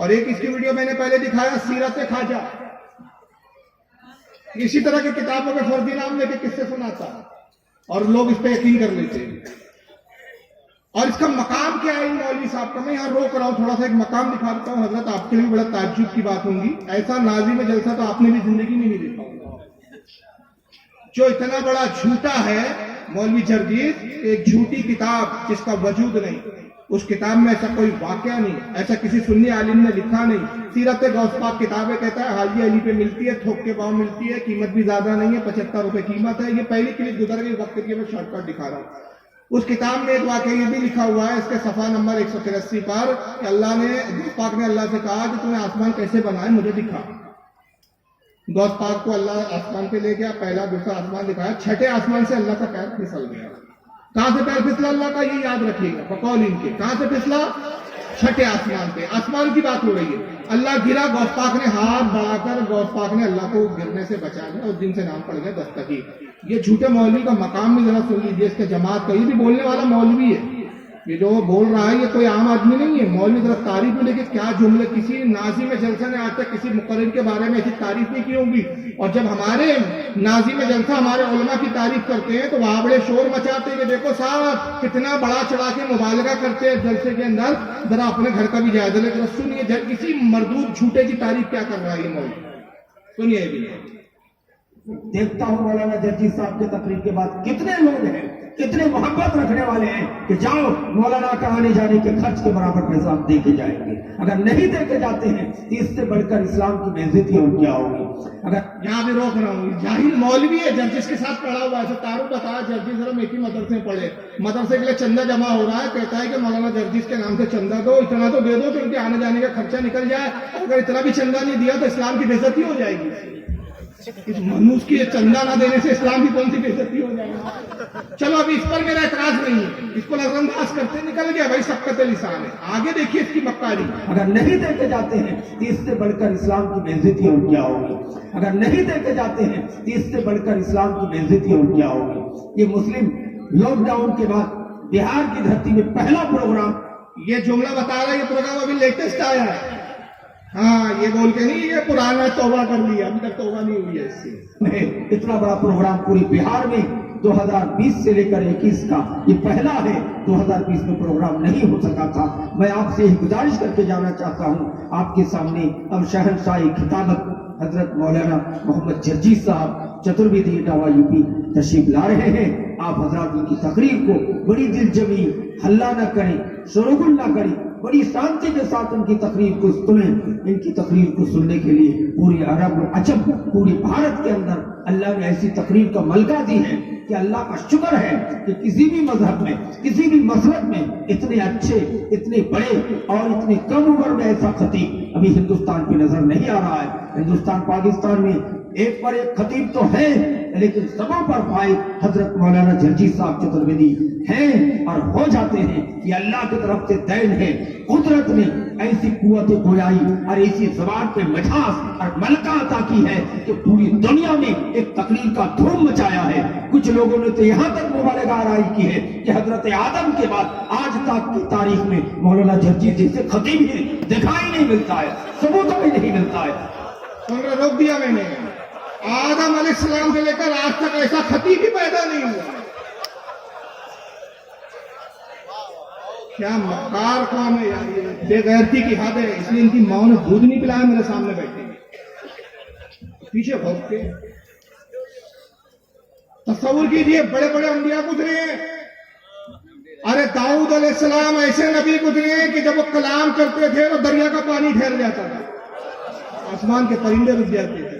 اور ایک اس کی ویڈیو میں نے پہلے دکھایا سیرت خواجہ، اسی طرح کی کتابوں کے فرضی نام لے کے قصے سناتا اور لوگ اس پہ یقین کر لیتے ہیں۔ اور اس کا مقام کیا ہے مولوی صاحب کا، میں یہاں روک رہا ہوں، تھوڑا سا ایک مقام دکھا دیتا ہوں حضرت، آپ کے لیے بڑا تعجب کی بات ہوگی، ایسا نازی میں جلسہ تو آپ نے بھی زندگی میں نہیں دیکھا ہوگا، جو اتنا بڑا جھوٹا ہے مولوی جرجیس، ایک جھوٹی کتاب جس کا وجود نہیں، اس کتاب میں ایسا کوئی واقعہ نہیں، ایسا کسی سنی عالم نے لکھا نہیں، سیرت غوث پاک کتابیں کہتا ہے حاجی علی پہ ملتی ہے، تھوک کے پاؤں ملتی ہے، قیمت بھی زیادہ نہیں ہے، 75 روپے قیمت ہے، یہ پہلی کلپ گزر گئی وقت کی، میں شارٹ کٹ دکھا رہا ہوں۔ اس کتاب میں ایک واقعہ یہ بھی لکھا ہوا ہے اس کے صفحہ نمبر 183 پر کہ اللہ نے غوث پاک نے اللہ سے کہا کہ تمہیں آسمان کیسے بنا ہے مجھے دکھا۔ غوث پاک کو اللہ آسمان پہ لے گیا، پہلا دوسرا آسمان دکھایا، چھٹے آسمان سے اللہ کا پیر پھسل گیا۔ کہاں سے پیر پھسلا اللہ کا، یہ یاد رکھیے گا بقول ان کے، کہاں سے پھسلا؟ چھٹے آسمان پہ، آسمان کی بات ہو رہی ہے۔ اللہ گرا، غوث پاک نے ہاتھ بڑھا کر غوث پاک نے اللہ کو گرنے سے بچا لیا، اس دن سے نام پڑ گیا دستگیر۔ یہ جھوٹے مولوی کا مقام بھی ذرا سن لیجیے، اس کے جماعت کا، یہ بھی بولنے والا مولوی ہے، یہ جو بول رہا ہے یہ کوئی عام آدمی نہیں ہے، مولوی ذرا تعریف میں دیکھیں کیا جملے، کسی نازی میں جلسہ نے آج تک کسی مقرر کے بارے میں ایسی تعریف نہیں کی ہوگی، اور جب ہمارے نازی میں جلسہ ہمارے علماء کی تعریف کرتے ہیں تو وہاں بڑے شور مچاتے ہیں کہ دیکھو صاحب کتنا بڑا چڑھا کے مبالغہ کرتے ہیں جلسے کے اندر، ذرا اپنے گھر کا بھی جائزہ لے کر سنیے کسی مردود جھوٹے کی تعریف کیا کر رہا ہے یہ مولوی، سنیے بھی۔ دیکھتا ہوں مولانا جرجیس صاحب کے تقریر کے بعد کتنے لوگ ہیں، کتنے محبت رکھنے والے ہیں کہ جاؤ مولانا کا آنے جانے کے خرچ کے برابر پیسہ آپ دے کے جائیں گے، اگر نہیں دے کے جاتے ہیں تو اس سے بڑھ کر اسلام کی بے عزتی اور کیا ہوگی۔ اگر یہاں بھی روک رہا ہوں، جاہل مولوی ہے جرجیس کے ساتھ پڑھا ہوا ہے، تعارف بتایا جرجیس ذرا میٹھی مدرسے میں پڑھے، مدرسے کے لیے چندہ جمع ہو رہا ہے، کہتا ہے کہ مولانا جرجیس کے نام سے چندہ دو، اتنا تو دے دو کہ ان کے آنے جانے کا خرچہ نکل جائے، اگر اتنا بھی چندہ نہیں دیا تو اسلام کی بے عزتی ہو جائے گی، اس منوس کی چندہ نہ دینے سے اسلام کی کون سی بے عزتی ہو جائے گی۔ چلو ابھی اس پر میرا اعتراض نہیں ہے، اس کو نظر انداز کرتے نکل گیا بھائی، سبقت لسان ہے، آگے دیکھیے اس کی مکاری۔ اگر نہیں دے کے جاتے ہیں تو اس سے بڑھ کر اسلام کی بے عزتی اور کیا ہوگی، اگر نہیں دے کے جاتے ہیں تو اس سے بڑھ کر اسلام کی بے عزتی اور کیا ہوگی۔ یہ مسلم لاک ڈاؤن کے بعد بہار کی دھرتی میں پہلا پروگرام، یہ جملہ بتا رہا ہے، یہ پروگرام ابھی لیٹسٹ آیا ہے، ہاں یہ بول کے نہیں یہ پرانا توبہ کر لیا، ابھی تک توبہ نہیں ہوئی ہے اس سے۔ اتنا بڑا پروگرام پوری بہار میں 2020 سے لے کر 21 کا یہ پہلا ہے، 2020 میں پروگرام نہیں ہو سکا تھا۔ میں آپ سے گزارش کر کے جانا چاہتا ہوں، آپ کے سامنے اب شہنشاہی خطابت حضرت مولانا محمد جرجیس صاحب چترویدی اٹاوا یوپی تشریف لا رہے ہیں۔ آپ حضرات ان کی تقریر کو بڑی دل جمی، ہلہ نہ کریں، شورغل نہ کریں، بڑی شانتی کے ساتھ ان کی تقریر کو سنیں۔ ان کی تقریر کو سننے کے لیے پوری عرب و عجم، پوری بھارت کے اندر اللہ نے ایسی تقریر کا ملکہ دی ہے کہ اللہ کا شکر ہے کہ کسی بھی مذہب میں، کسی بھی مسلک میں اتنے اچھے، اتنے بڑے اور اتنے کم عمر میں ایسا خطیب ابھی ہندوستان پہ نظر نہیں آ رہا ہے۔ ہندوستان پاکستان میں ایک پر ایک خطیب تو ہے، لیکن سبوں پر فائد حضرت مولانا جرجیس صاحب چترویدی ہیں اور ہو جاتے ہیں۔ یہ اللہ کی طرف سے دین ہے، قدرت نے ایسی قوت گویائی اور ایسی زبان پہ مجاز اور ملکہ عطا کی ہے کہ پوری دنیا میں ایک تقریر کا دھوم مچایا ہے۔ کچھ لوگوں نے تو یہاں تک مبالغہ آرائی کی ہے کہ حضرت آدم کے بعد آج تک کی تاریخ میں مولانا جرجیس جیسے خطیب ہی دکھائی نہیں ملتا ہے، ثبوت بھی نہیں ملتا ہے۔ روک دیا میں نے، آدم علیہ السلام سے لے کر آج تک ایسا خطیب ہی پیدا نہیں ہوا۔ کیا مکار قوم ہے یار، یہ بے غیرتی کی حد ہے، اس لیے ان کی ماں نے دودھ نہیں پلایا میرے سامنے بیٹھے پیچھے بھوک کے۔ تصور کیجئے بڑے بڑے انبیاء گزرے ہیں، ارے داؤد علیہ السلام ایسے نبی گزرے ہیں کہ جب وہ کلام کرتے تھے تو دریا کا پانی ٹھہر جاتا تھا، آسمان کے پرندے رک جاتے تھے،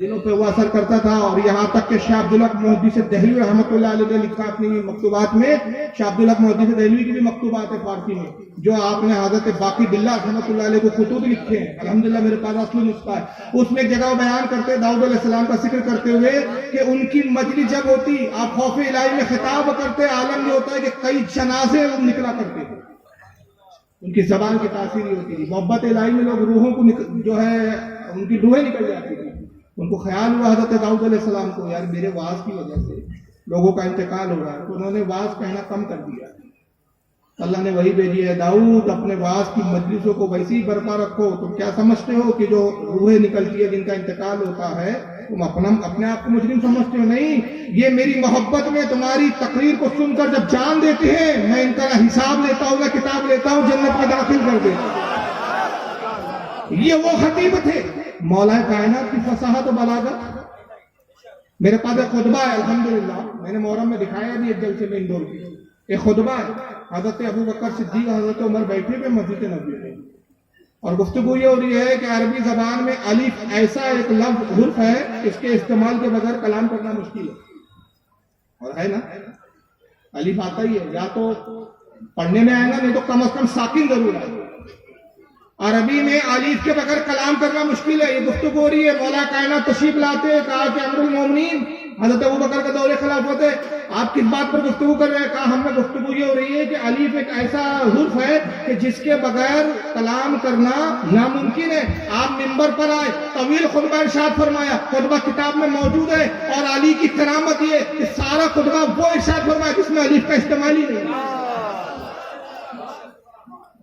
دلوں پہ وہ اثر کرتا تھا۔ اور یہاں تک کہ شاہ عبدالحق محدث دہلوی رحمۃ اللہ علیہ نے لکھا اپنی مکتوبات میں، شاہ عبدالحق محدث دہلوی کی بھی مکتوبات ہے فارسی میں، جو آپ نے حضرت باقی باللہ رحمۃ اللہ علیہ کو خطوط لکھے ہیں، الحمدللہ میرے پاس اصل نسخہ ہے۔ اس میں ایک جگہ بیان کرتے داؤد علیہ السلام کا ذکر کرتے ہوئے کہ ان کی مجلس جب ہوتی آپ خوف الہی میں خطاب کرتے، عالم یہ ہوتا ہے کہ کئی جنازے نکلا کرتے تھے، ان کی زبان کی تاثیر یہ ہوتی تھی، محبت الہی میں لوگ روحوں کو جو ہے ان کی روحیں نکل جاتی تھی۔ ان کو خیال ہوا حضرت داؤد علیہ السلام کو، یار میرے واعظ کی وجہ سے لوگوں کا انتقال ہو رہا ہے، تو انہوں نے واعظ کہنا کم کر دیا، اللہ نے وہی بھیجی ہے، داؤد اپنے واز کی مجلسوں کو ویسی ہی برپا رکھو. تم کیا سمجھتے ہو کہ جو روحیں نکلتی ہے جن کا انتقال ہوتا ہے تم اپنے آپ کو مجرم سمجھتے ہو؟ نہیں، یہ میری محبت میں تمہاری تقریر کو سن کر جب جان دیتے ہیں میں ان کا نہ حساب لیتا ہوں نہ کتاب لیتا ہوں، جنت میں داخل کر دیتا ہوں. یہ وہ خطیب تھے مولا کائنات کی فصاحت و بلاغت. میرے پاس ایک خطبہ ہے الحمدللہ، میں نے محرم میں دکھایا بھی ایک جلسے میں اندور کی. ایک خطبہ ہے، حضرت ابو بکر صدیق حضرت عمر بیٹھے ہوئے مسجد نبوی میں، اور گفتگو یہ ہو رہی ہے کہ عربی زبان میں الف ایسا ایک لفظ حرف ہے اس کے استعمال کے بغیر کلام کرنا مشکل ہے. اور ہے نا، الف آتا ہی ہے، یا تو پڑھنے میں آئے گا نہیں تو کم از کم ساکن ضرور ہے. عربی میں الف کے بغیر کلام کرنا مشکل ہے. یہ گفتگو ہو رہی ہے، مولا کائنات تشریف لاتے ہیں، کہا کہ امر المومنین حضرت ابو بکر کا دور خلافت ہے، آپ کس بات پر گفتگو کر رہے ہیں؟ کہا ہم میں گفتگو یہ ہو رہی ہے کہ الف ایک ایسا حرف ہے کہ جس کے بغیر کلام کرنا ناممکن ہے. آپ منبر پر آئے، طویل خطبہ ارشاد فرمایا، خطبہ کتاب میں موجود ہے، اور علی کی کرامت یہ کہ سارا خطبہ وہ ارشاد فرمایا جس میں الف کا استعمال ہی نہیں.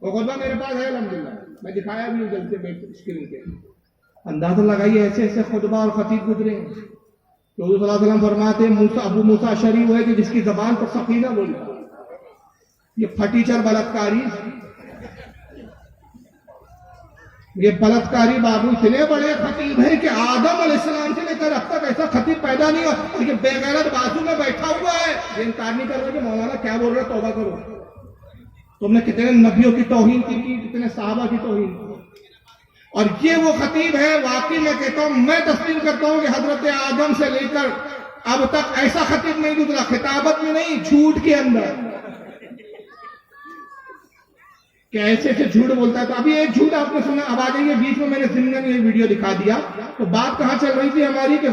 وہ خطبہ میرے پاس ہے الحمدللہ، میں دکھایا بھی ہوں جلسے میں اسکرین پہ. اندازہ لگائیے ایسے ایسے خطبہ اور خطیب گزرے ہیں. تو حضور صلی اللہ علیہ وسلم فرماتے ہیں ابو موسیٰ اشعری ہوئے کہ جس کی زبان پر سفینہ بولی. یہ پھٹیچر بلاتکاری، یہ بلاتکاری بابو اتنے بڑے خطیب ہیں کہ آدم علیہ السلام سے لے کر اب تک ایسا خطیب پیدا نہیں ہوا. یہ بے غیرت بازو میں بیٹھا ہوا ہے، یہ انکار نہیں کر رہا کہ مولانا کیا بول رہے، توبہ کرو. تم نے کتنے نبیوں کی توہین کی، کتنے صحابہ کی توہین کی. اور یہ وہ خطیب ہے، واقعی میں کہتا ہوں، میں تسلیم کرتا ہوں کہ حضرت آدم سے لے کر اب تک ایسا خطیب نہیں گزرا، خطابت میں نہیں، جھوٹ کے اندر. کہ ایسے ایسے جھوٹ بولتا ہے. تو ابھی ایک جھوٹ آپ نے سنا، اب آ جائیے بیچ میں، میں نے ضمن یہ ویڈیو دکھا دیا. تو بات کہاں چل رہی تھی ہماری کہ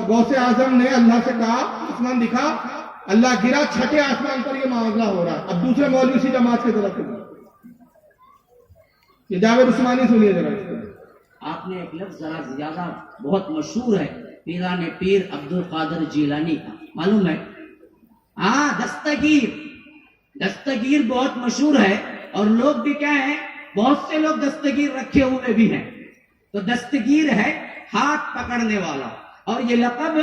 غوث اعظم نے اللہ سے کہا، آسمان دکھا، اللہ گرا، چھٹے آسمان پر یہ معاملہ ہو رہا. اب دوسرے مولوی اسی جماعت کی طرف سے یہ جاوید عثمانی سنیے ذرا. آپ نے ایک لفظ ذرا زیادہ بہت مشہور ہے، پیران پیر عبد القادر جیلانی کا، معلوم ہے؟ ہاں، دستگیر. دستگیر بہت مشہور ہے، اور لوگ بھی کیا ہیں، بہت سے لوگ دستگیر رکھے ہوئے بھی ہیں. تو دستگیر ہے ہاتھ پکڑنے والا. اور یہ لقب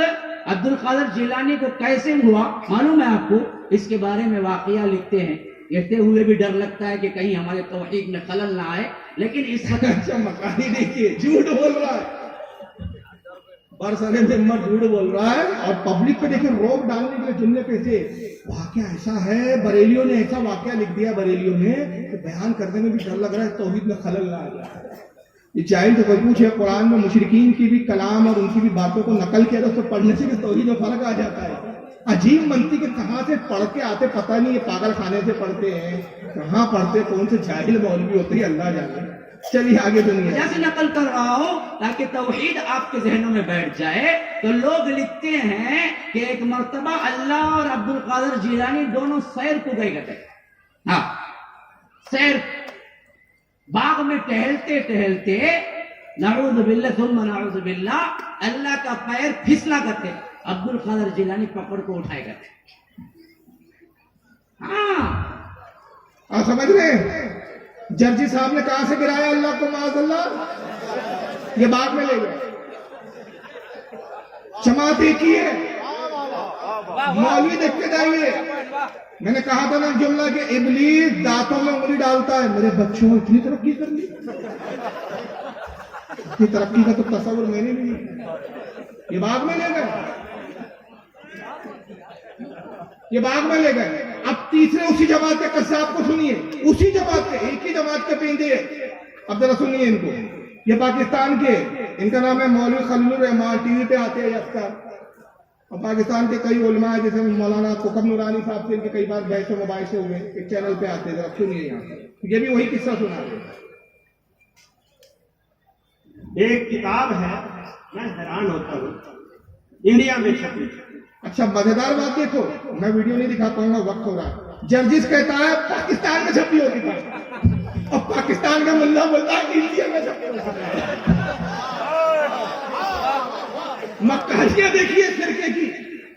عبد القادر جیلانی کو کیسے ہوا معلوم ہے آپ کو؟ اس کے بارے میں واقعہ لکھتے ہیں. کہتے ہوئے بھی ڈر لگتا ہے کہ کہیں ہمارے توحید میں خلل نہ آئے، لیکن اس وقت اچھا مکانی دیکھیے، جھوٹ بول رہا ہے، برسرے میں جھوٹ بول رہا ہے. اور پبلک پہ دیکھیں روک ڈالنے کے لیے جملے پہ سے واقعہ ایسا ہے، بریلیوں نے ایسا واقعہ لکھ دیا بریلیوں نے کہ بیان کرنے میں بھی ڈر لگ رہا ہے توحید میں خلل نہ آ جائے. یہ جاہل تو کوئی پوچھے، قرآن میں مشرکین کی بھی کلام اور ان کی بھی باتوں کو نقل کیا تو پڑھنے سے بھی توحید میں فرق آ جاتا ہے. عجیب منتی کہ کہاں سے پڑھ کے آتے پتہ نہیں، یہ پاگل خانے سے پڑھتے ہیں، کہاں پڑھتے، کون سے جاہل مولوی ہوتے ہیں، اللہ جانے. چلیے آگے سنیے. جیسے نقل کر رہا ہوں تاکہ توحید آپ کے ذہنوں میں بیٹھ جائے. تو لوگ لکھتے ہیں کہ ایک مرتبہ اللہ اور عبد القادر جیلانی دونوں سیر کو گئے تھے. ہاں، سیر، باغ میں ٹہلتے ٹہلتے نعوذ باللہ ثم نعوذ باللہ اللہ کا پیر پھسلا کرتے، عبد القادر جیلانی پکڑ کو اٹھائے کرتے. آپ سمجھ رہے ہیں؟ جرجی صاحب نے کہاں سے گرایا اللہ کو معاذ اللہ؟ یہ باغ میں لے گئے. جماعت ایک ہی ہے، مولوی دیکھ کے جائیے. میں نے کہا تھا نا جملہ کہ ابلیس دانتوں میں انگلی ڈالتا ہے. میرے بچوں نے اتنی ترقی کر لی، اتنی ترقی کا تو تصور میں نے نہیں. یہ باغ میں لے گئے، یہ باغ میں لے گئے. اب تیسرے اسی جماعت کے قصاب کو سنیے، اسی جماعت کے، ایک ہی جماعت کے پیندے. اب ذرا سنیے ان کو، یہ پاکستان کے، ان کا نام ہے مولوی خلیل الرحمان، ٹی وی پہ آتے ہیں اکثر. اور پاکستان کے کئی علماء ہیں جیسے مولانا کوکب نورانی صاحب سے ان کے کئی بار بحث و مباحثے ہوئے، ایک چینل پہ آتے ہیں. ذرا سنیے یہاں سے، یہ بھی وہی قصہ سنا رہے ہیں. ایک کتاب ہے، میں حیران ہوتا ہوں، انڈیا میں چھپی. اچھا مزیدار بات دیکھو، میں ویڈیو نہیں دکھا پاؤں گا، وقت ہو رہا ہے. جرجس کہتا ہے پاکستان میں چھپی ہوتی تھی، اور پاکستان کا ملا بولتا ہے انڈیا میں چھپی ہوتی. مکاریاں دیکھیے فرقے کی.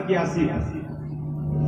81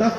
10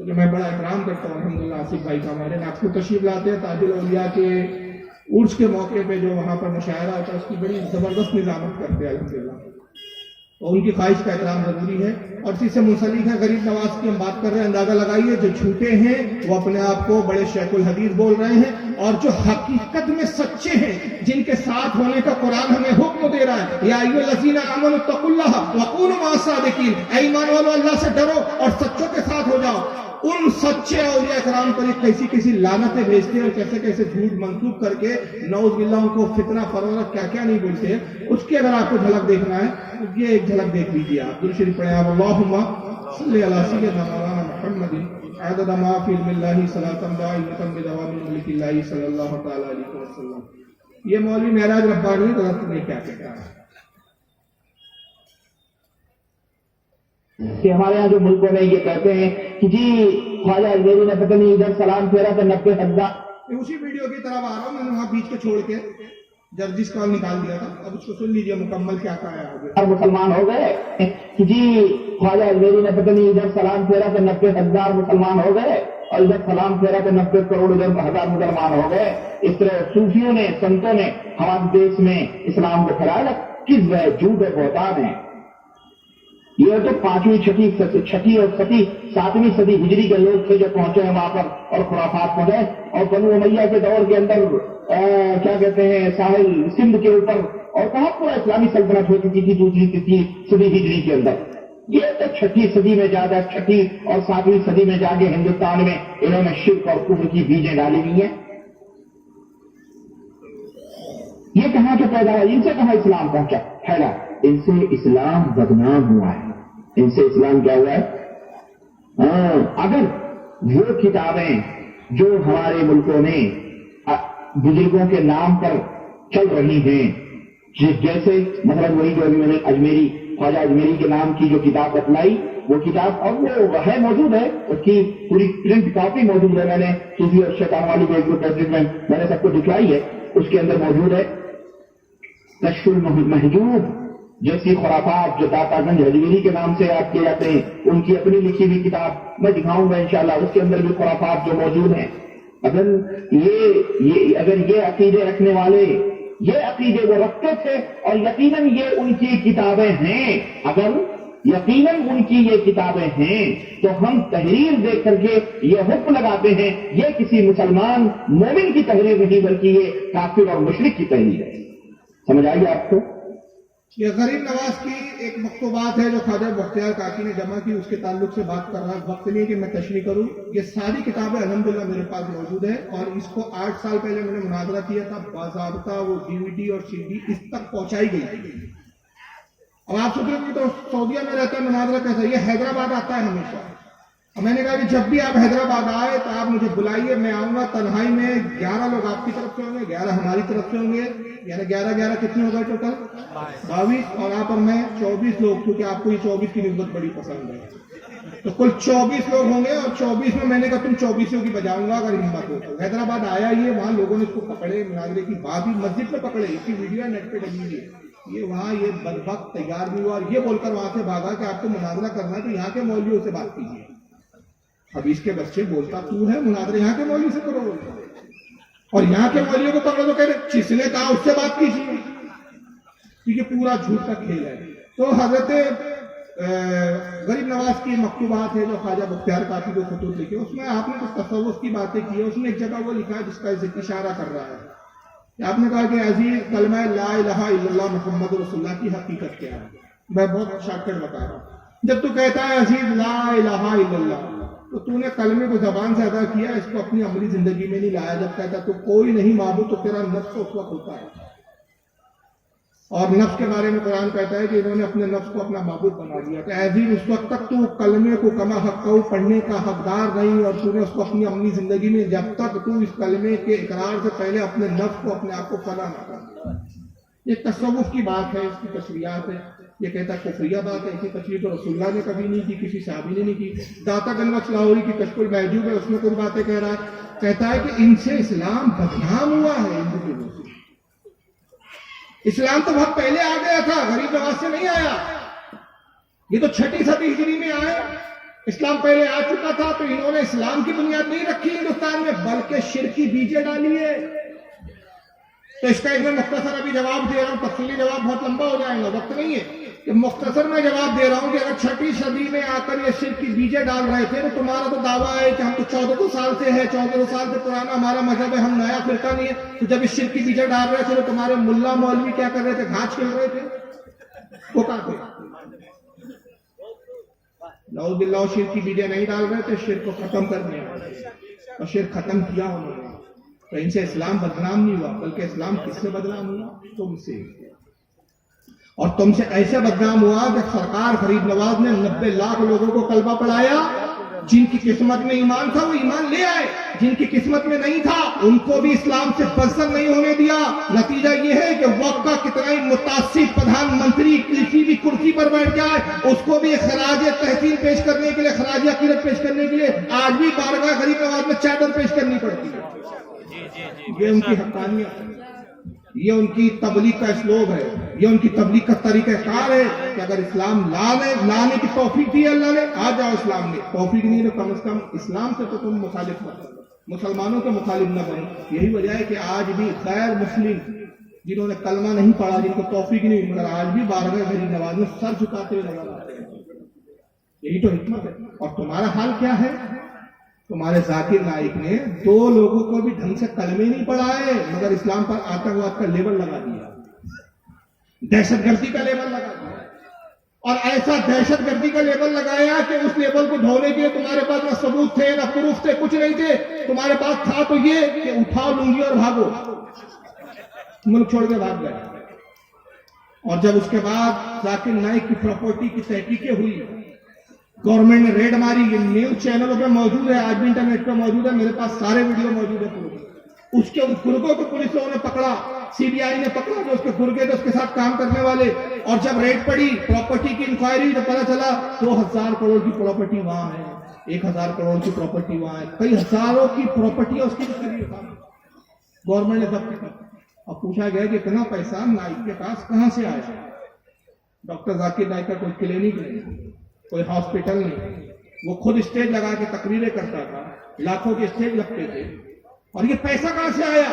تو جو میں بڑا احترام کرتا ہوں الحمدللہ آصف بھائی کا، ہمارے ناگپور تشریف لاتے ہیں تاج الاولیاء کے عرس کے موقع پہ جو وہاں پر مشاعرہ ہوتا ہے اس کی بڑی زبردست نظامت کرتے ہیں الحمدللہ، اور ان کی خواہش کا احترام ضروری ہے۔ اور اسی سے منسلک ہے غریب نواز کی ہم بات کر رہے ہیں، اندازہ لگائیے جو جھوٹے ہیں وہ اپنے آپ کو بڑے شیخ الحدیث بول رہے ہیں، اور جو حقیقت میں سچے ہیں جن کے ساتھ ہونے کا قرآن ہمیں حکم دے رہا ہے، یا ایھا الذین آمنوا اتقوا اللہ وکونوا مع الصادقین، اے ایمان والو اللہ سے ڈرو اور سچوں کے ساتھ ہو جاؤ۔ ان سچے اولیاء کرام پر کیسی کیسی لعنتیں بھیجتے ہیں اور کیسے کیسے جھوٹ منسوخ کر کے نعوذ باللہ ان کو فتنہ فروغ کیا کیا نہیں بولتے ہیں، اس کی اگر آپ کو جھلک دیکھنا ہے یہ ایک جھلک دیکھ لیجیے آپ۔ درود شریف پڑھیں آپ، اللہم صلی علی سیدنا مولانا محمد عدد ما فی علم اللہ صلاۃ دائمۃ بدوام ملک اللہ صلی اللہ تعالی علیہ وسلم۔ یہ مولوی معراج ربانی غلط نہیں کیا کہتا ہے کہ ہمارے یہاں جو ملکوں میں یہ کہتے ہیں کہ جی خواجہ اجمیری نے پتہ نہیں ادھر سلام پھیرا تو 90 حقدار۔ اسی ویڈیو کی طرف آ رہا ہوں، میں نے وہاں بیچ کے چھوڑ کے جرجس کال نکال دیا تھا، اب اس کو سن لیجیے مکمل کیا کہا ہے آگے۔ اور مسلمان ہو گئے کہ جی خواجہ اجمیری نے پتہ نہیں ادھر سلام پھیرا تو 90 حقدار مسلمان ہو گئے، اور ادھر سلام پھیرا تو 90 کروڑ ادھر ہزار مسلمان ہو گئے۔ اس طرح صوفیوں نے سنتوں نے ہمارے دیش میں اسلام کو پھیلایا، کس ہے، جھوٹ ہے، بہتان ہے۔ یہ تو 5ویں 6ٹھی اور 7ویں صدی ہجری کے لوگ تھے جو پہنچے ہیں وہاں پر اور خرافات ہو گئے، اور بنو امیہ کے دور کے اندر کیا کہتے ہیں ساحل سندھ کے اوپر اور کہاں پورا اسلامی سلطنت ہو چکی تھی 2ری صدی ہجری کے اندر۔ یہ تو 6ٹھی صدی میں جا کر 6ٹھی اور 7ویں صدی میں جا کے ہندوستان میں انہوں نے شرک اور کفر کی بیجیں ڈالی ہوئی ہیں۔ یہ کہاں سے پیدا ہے، ان سے کہاں اسلام پہنچا پھیلا، ان سے اسلام بدنام ہوا ہے، ان سے اسلام کیا ہوا ہے۔ اگر وہ کتابیں جو ہمارے ملکوں میں بزرگوں کے نام پر چل رہی ہیں، جیسے مثلا وہی جو ابھی میں نے اجمیری خواجہ اجمیری کے نام کی جو کتاب بتلائی، وہ کتاب اب وہ ہے موجود ہے، اس کی پوری پرنٹ کاپی موجود ہے، میں نے صوفی اور شیطان والی فیس بک میں نے سب کو دکھلائی ہے، اس کے اندر موجود ہے۔ کشف المحجوب جیسی خرافات جو داتا گنج اجمیری کے نام سے یاد کیے جاتے ہیں، ان کی اپنی لکھی ہوئی کتاب میں دکھاؤں گا انشاءاللہ، اس کے اندر بھی خرافات جو موجود ہیں۔ اگر یہ عقیدے رکھنے والے یہ عقیدے وہ رکھتے تھے اور یقیناً یہ ان کی کتابیں ہیں، اگر یقیناً ان کی یہ کتابیں ہیں تو ہم تحریر دیکھ کر کے یہ حکم لگاتے ہیں یہ کسی مسلمان مومن کی تحریر نہیں بلکہ یہ کافر اور مشرک کی تحریر ہے۔ سمجھ آئیے آپ کو؟ یہ غریب نواز کی ایک مکتوبات ہے جو خواجہ بختیار کاکی نے جمع کی، اس کے تعلق سے بات کر رہا ہے، وقت نہیں کہ میں تشریح کروں۔ یہ ساری کتابیں الحمدللہ میرے پاس موجود ہے، اور اس کو 8 سال پہلے میں نے مناظرہ کیا تھا، باضابطہ وہ DVD اور CD اس تک پہنچائی گئی۔ اب آپ سوچ رہے ہیں تو سعودیہ میں رہتا ہے مناظرہ کیسا، یہ حیدرآباد آتا ہے ہمیشہ۔ اور میں نے کہا کہ جب بھی آپ حیدرآباد آئے تو آپ مجھے بلائیے، میں آؤں گا، تنہائی میں 11 لوگ آپ کی طرف سے ہوں گے، 11 ہماری طرف سے ہوں گے، یعنی 11 کتنے ہو گئے ٹوٹل 22، اور آپ اور میں 24 لوگ، کیونکہ آپ کو یہ 24 کی نسبت بڑی پسند ہے، تو کل 24 لوگ ہوں گے، اور 24 میں نے کہا تم 24 کی بجاؤں گا اگر ہمت ہو تو۔ حیدرآباد آیا یہ، وہاں لوگوں نے اس کو پکڑے، مناظرے کی بات ہی مسجد میں پکڑے، اس کی ویڈیو نیٹ پہ ڈلی ہوئی ہے، یہ وہاں یہ بدبخت تیار بھی ہوا اور یہ بول کر وہاں سے بھاگا کہ آپ کو مناظرہ کرنا ہے تو یہاں کے مولویوں سے بات کیجیے۔ اب اس کے بچے بولتا تو ہے مناظرہ یہاں کے مولوی سے کرو، اور یہاں کے مولویوں کو پکڑو تو کہہ رہے جس نے کہا اس سے بات کیجیے، تو یہ پورا جھوٹ کا کھیل ہے۔ تو حضرت غریب نواز کی مکتوبات ہے جو خواجہ بختیار کاکی کو خطوط لکھے، اس میں آپ نے کچھ تصوف کی باتیں کی ہے، اس میں ایک جگہ وہ لکھا ہے جس کا اشارہ کر رہا ہے، آپ نے کہا کہ عزیز کلمہ لا الہ الا اللہ محمد رسول اللہ کی حقیقت کیا ہے۔ میں بہت شارٹ کٹ بتا رہا ہوں، جب تو کہتا ہے عزیز لا الہ الا اللہ، تو نے کلمے کو زبان سے ادا کیا، اس کو اپنی عملی زندگی میں نہیں لایا۔ جب کہتا تو کوئی نہیں معبود، تو تیرا نفس اس وقت ہوتا ہے، اور نفس کے بارے میں قرآن کہتا ہے کہ انہوں نے اپنے نفس کو اپنا معبود بنا دیا۔ کہ عزیز اس وقت تک تو کلمے کو کما حق پڑھنے کا حقدار نہیں، اور تو نے اس کو اپنی عملی زندگی میں جب تک تو اس کلمے کے اقرار سے پہلے اپنے نفس کو اپنے آپ کو فنا نہ کر۔ یہ تصوف کی بات ہے، اس کی تشریحات ہے، یہ کہتا ہے کفریہ بات ہے، اسی تشریح تو رسول اللہ نے کبھی نہیں کی، کسی صحابی نے نہیں کی۔ داتا گنج بخش لاہوری کی کشف المحجوب ہے، اس میں کچھ باتیں کہہ رہا ہے، کہتا ہے کہ ان سے اسلام بدنام ہوا ہے، ان کے لوگوں سے اسلام تو بہت پہلے آ گیا تھا، غریب نواز سے نہیں آیا، یہ تو 6ٹھی صدی ہجری میں آئے، اسلام پہلے آ چکا تھا تو انہوں نے اسلام کی بنیاد نہیں رکھی ہندوستان میں، بلکہ شرک کی بیجیں ڈالی ہے. تو اس کا ایک میں مختصر ابھی جواب دے رہا ہوں، تفصیلی جواب بہت لمبا ہو جائے گا، وقت نہیں ہے کہ مختصر میں جواب دے رہا ہوں کہ اگر 6ویں صدی میں آ کر یہ شرک کی بیجیں ڈال رہے تھے تو تمہارا تو دعویٰ ہے کہ ہم تو 1400 سال سے ہے، 1400 سال سے پرانا ہمارا مذہب ہے، ہم نیا فرقہ نہیں ہے. تو جب اس شرک کی بیجیں ڈال رہے تھے تو تمہارے ملا مولوی کیا کر رہے تھے؟ گھاس کھیل رہے تھے، وہ کہاں تھے؟ نعوذ باللہ، شرک کی بیجیں نہیں ڈال رہے تھے، شرک کو ختم کرنے اور شرک ختم کیا انہوں نے. تو ان سے اسلام بدنام نہیں ہوا، بلکہ اسلام کس سے بدنام ہوا؟ تم سے. اور تم سے ایسے بدنام ہوا کہ سرکار غریب نواز نے 90 لاکھ لوگوں کو کلمہ پڑھایا. جن کی قسمت میں ایمان تھا وہ ایمان لے آئے، جن کی قسمت میں نہیں تھا ان کو بھی اسلام سے بزر نہیں ہونے دیا. نتیجہ یہ ہے کہ وقت کا کتنا ہی متعصب پردھان منتری کسی بھی کرسی پر بیٹھ جائے اس کو بھی خراج تحسین پیش کرنے کے لیے، خراج عقیدت پیش کرنے کے لیے آج بھی بارگاہ غریب نواز میں چادر پیش کرنی پڑتی ہے. یہ ان کی حقانیت ہے، یہ ان کی تبلیغ کا اسلوب ہے، یہ ان کی تبلیغ کا طریقہ کار ہے کہ اگر اسلام لانے کی توفیق دی اللہ نے، آ جاؤ اسلام میں. توفیق نہیں تو کم از کم اسلام سے تو تم مخالف مت کرو، مسلمانوں کے مخالف نہ بنو. یہی وجہ ہے کہ آج بھی غیر مسلم جنہوں نے کلمہ نہیں پڑھا، جن کو توفیق نہیں، مگر آج بھی بارگاہ غریب نواز میں سر جھکاتے ہوئے نظر آتے ہیں. یہی تو حکمت ہے. اور تمہارا حال کیا ہے؟ تمہارے ذاکر نائک نے 2 لوگوں کو بھی ڈھنگ سے کلمے نہیں پڑھائے مگر اسلام پر آتنکواد کا لیبل لگا دیا، دہشت گردی کا لیبل لگا دیا. اور ایسا دہشت گردی کا لیبل لگایا کہ اس لیبل کو دھونے کے لیے تمہارے پاس نہ ثبوت تھے نہ پروف تھے، کچھ نہیں تھے. تمہارے پاس تھا تو یہ کہ اٹھاؤ لنگی اور بھاگو، ملک چھوڑ کے بھاگ گئے. اور جب اس کے بعد ذاکر نائک کی پراپرٹی کی تحقیقیں ہوئی، گورنمنٹ نے ریڈ ماری. یہ نیوز چینلوں پہ موجود ہے، آج بھی انٹرنیٹ پہ موجود ہے، میرے پاس سارے ویڈیو موجود ہے. اس کے گرگوں کو پولیس لوگوں نے پکڑا، سی بی آئی نے پکڑا جو اس کے گرگے تھے، اس کے ساتھ کام کرنے والے. اور جب ریڈ پڑی، پراپرٹی کی انکوائری، تو پتا چلا 2000 کروڑ کی پراپرٹی وہاں ہے، 1000 کروڑ کی پراپرٹی وہاں ہے، کئی ہزاروں کی پراپرٹی اس کی گورنمنٹ نے ضبط کی. اور پوچھا گیا کہ اتنا پیسہ نائک کے پاس کہاں سے آیا؟ ڈاکٹر ذاکر نائک کا کوئی کلینک نہیں، کوئی ہاسپٹل نہیں، وہ خود اسٹیج لگا کے تقریریں کرتا تھا، لاکھوں کے اسٹیج لگتے تھے. اور یہ پیسہ کہاں سے آیا؟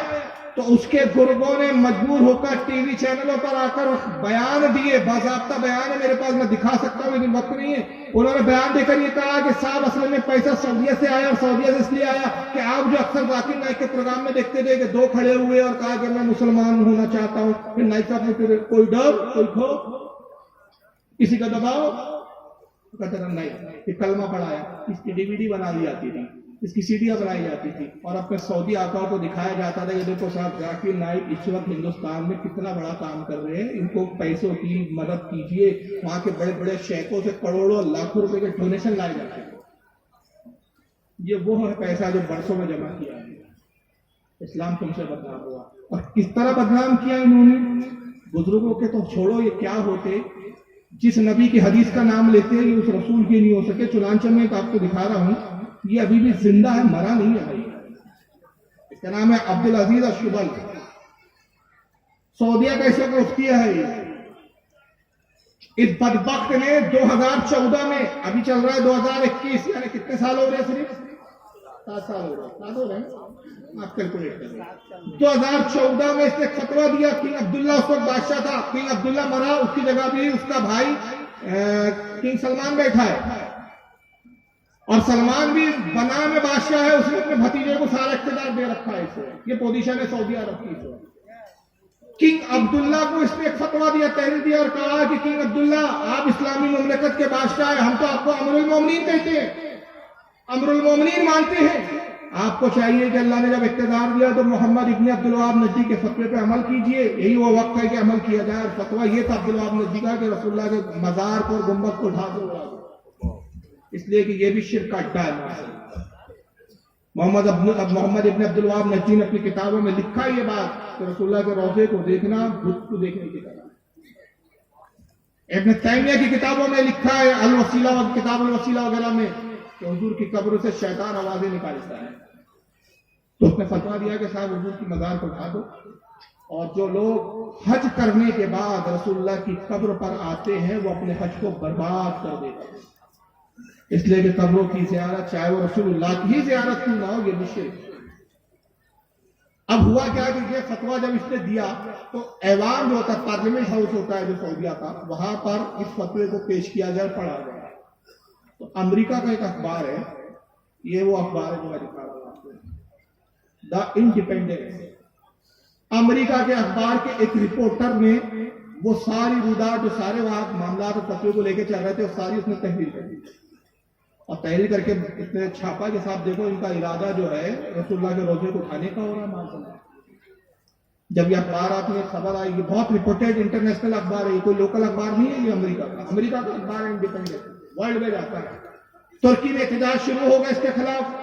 تو اس کے گرگوں نے مجبور ہو کر ٹی وی چینلوں پر آ کر بیان دیے، باضابطہ بیان ہے میرے پاس، میں دکھا سکتا ہوں لیکن وقت نہیں ہے. انہوں نے بیان دے کر یہ کہا کہ صاحب اصل میں پیسہ سعودیہ سے آیا، اور سعودیہ سے اس لیے آیا کہ آپ جو اکثر ذاکر نائک کے پروگرام میں دیکھتے تھے کہ 2 کھڑے ہوئے اور کہا کہ میں مسلمان ہونا چاہتا ہوں. پھر نائک صاحب نے پھر کوئی ڈر، کوئی خوف، کسی کا دباؤ نہیں، کہ کلمہ پڑھایا، اس کی DVD بنا دی جاتی تھی، اس کی CDیاں بنائی جاتی تھی، اور اپنے سعودی آقاؤں کو دکھایا جاتا تھا کہ دیکھو صاحب ذاکر نائک اس وقت ہندوستان میں کتنا بڑا کام کر رہے ہیں، ان کو پیسوں کی مدد کیجیے. وہاں کے بڑے بڑے شیخوں سے کروڑوں لاکھوں روپے کے ڈونیشن لائے جاتے ہیں. یہ وہ ہے پیسہ جو برسوں میں جمع کیا ہے. اسلام تم سے بدنام ہوا. اور کس طرح بدنام کیا انہوں نے؟ بزرگوں کے تو چھوڑو، یہ کیا ہوتے، جس نبی کی حدیث کا نام لیتے ہیں یہ اس رسول کی نہیں ہو سکے. چنانچہ میں آپ کو دکھا رہا ہوں، یہ ابھی بھی زندہ ہے، مرا نہیں ہے بھائی. اس کا نام ہے عبدالعزیز الشبل، سعودیہ کا اس وقت مفتی ہے. اس بدبخت نے 2014 میں، ابھی چل رہا ہے 2021، یعنی کتنے سال ہو رہے ہیں؟ صرف 7 سال ہو رہے ہیں. آپ کیلکولیٹ کریں. 2014 میں اس نے فتویٰ دیا. کنگ عبداللہ اس وقت بادشاہ تھا، کنگ عبداللہ مرا، اس کی جگہ بھی اس کا بھائی کنگ سلمان بیٹھا ہے، اور سلمان بھی بنا میں بادشاہ ہے، اس نے اپنے بھتیجے کو سارا اقتدار دے رکھا ہے. اسے یہ پوزیشن ہے سعودی عرب کی. کنگ عبداللہ کو اس نے ایک فتویٰ دیا، تحریر دیا، اور کہا کہ کنگ عبداللہ آپ اسلامی مملکت کے بادشاہ ہیں، ہم تو آپ کو امر المومنین کہتے ہیں، امر المومنین مانتے ہیں. آپ کو چاہیے کہ اللہ نے جب اقتدار دیا تو محمد ابن عبدالوہاب نجدی کے فتوے پہ عمل کیجئے. یہی وہ وقت ہے کہ عمل کیا جائے. اور فتویٰ یہ تھا عبدالوہاب نجدی کا کہ رسول اللہ کے مزار کو اور گنبد کو ڈھا دو، اس لیے کہ یہ بھی شرک کا اڈا ہے. محمد ابن عبدالوہاب نجدی نے اپنی کتابوں میں لکھا یہ بات کہ رسول اللہ کے روضے کو دیکھنا بت کو دیکھنے کی طرح. ابن تیمیہ کی کتابوں میں لکھا ہے، الوسیلہ، کتاب الوسیلہ وغیرہ میں، کہ حضور کی قبر سے شیطان آوازیں نکالتا ہے. تو اس نے فتویٰ دیا کہ صاحب حضور کی مزار کو اٹھا دو، اور جو لوگ حج کرنے کے بعد رسول اللہ کی قبر پر آتے ہیں وہ اپنے حج کو برباد کر دیتے ہیں. اس لیے کہ قبروں کی زیارت چاہے وہ رسول اللہ کی ہی زیارت کیوں نہ ہو یہ بھی اب ہوا کیا کہ یہ فتویٰ جب اس نے دیا تو ایوان جو ہوتا ہے پارلیمنٹ ہاؤس ہوتا ہے جو سعودیہ کا وہاں پر اس فتوے کو پیش کیا جائے پڑھا جائے. تو امریکہ کا ایک اخبار ہے یہ وہ اخبار ہے جو میں دکھا رہا ہوں آپ کو دا انڈیپینڈنس. امریکہ کے اخبار کے ایک رپورٹر نے وہ ساری روایات جو سارے وہاں معاملات اور فتوے کو لے کے چل رہے تھے وہ ساری اس نے تحریر کر دی اور تحریر کر کے اس نے چھاپا کہ صاحب دیکھو ان کا ارادہ جو ہے رسول اللہ کے روزے کو اٹھانے کا ہو رہا ہے معاملہ. جب یہ اخبار آپ نے خبر آئی یہ بہت رپورٹڈ انٹرنیشنل اخبار ہے یہ کوئی لوکل اخبار نہیں ہے یہ امریکہ کا اخبار ہے انڈیپینڈنٹ ورلڈ میں جاتا ہے. ترکی میں احتجاج شروع ہوگا اس کے خلاف.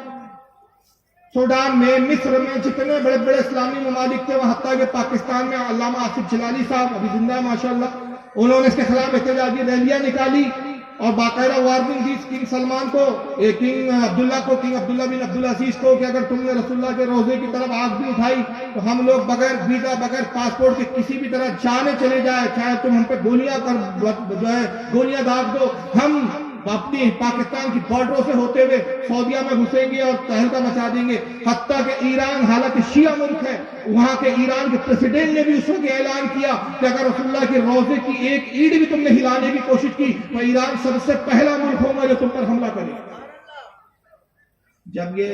سوڈان میں مصر میں جتنے بڑے بڑے اسلامی ممالک تھے وہ حتیٰ کہ پاکستان میں علامہ آصف جلالی صاحب ابھی زندہ ہے ماشاءاللہ انہوں نے اس کے خلاف احتجاجی ریلیاں نکالی اور باقاعدہ وارننگ دی کنگ سلمان کو کنگ عبداللہ بن عبدالعزیز کو کہ اگر تم نے رسول اللہ کے روزے کی طرف آنکھ بھی اٹھائی تو ہم لوگ بغیر ویزا بغیر پاسپورٹ کے کسی بھی طرح جانے چلے جائے چاہے تم ہم پہ گولیاں داغ دو ہم اپنی پاکستان کی بارڈروں سے ہوتے ہوئے سعودیہ میں گھسیں گے اور تہلکہ مچا دیں گے. حتیٰ کہ ایران حالانکہ شیعہ ملک ہے وہاں کے ایران کے پریزیڈنٹ نے بھی اس وقت اعلان کیا کہ اگر رسول اللہ کے روزے کی ایک اینٹ بھی تم نے ہلانے کی کوشش کی تو ایران سب سے پہلا ملک ہوگا جو تم پر حملہ کرے. جب یہ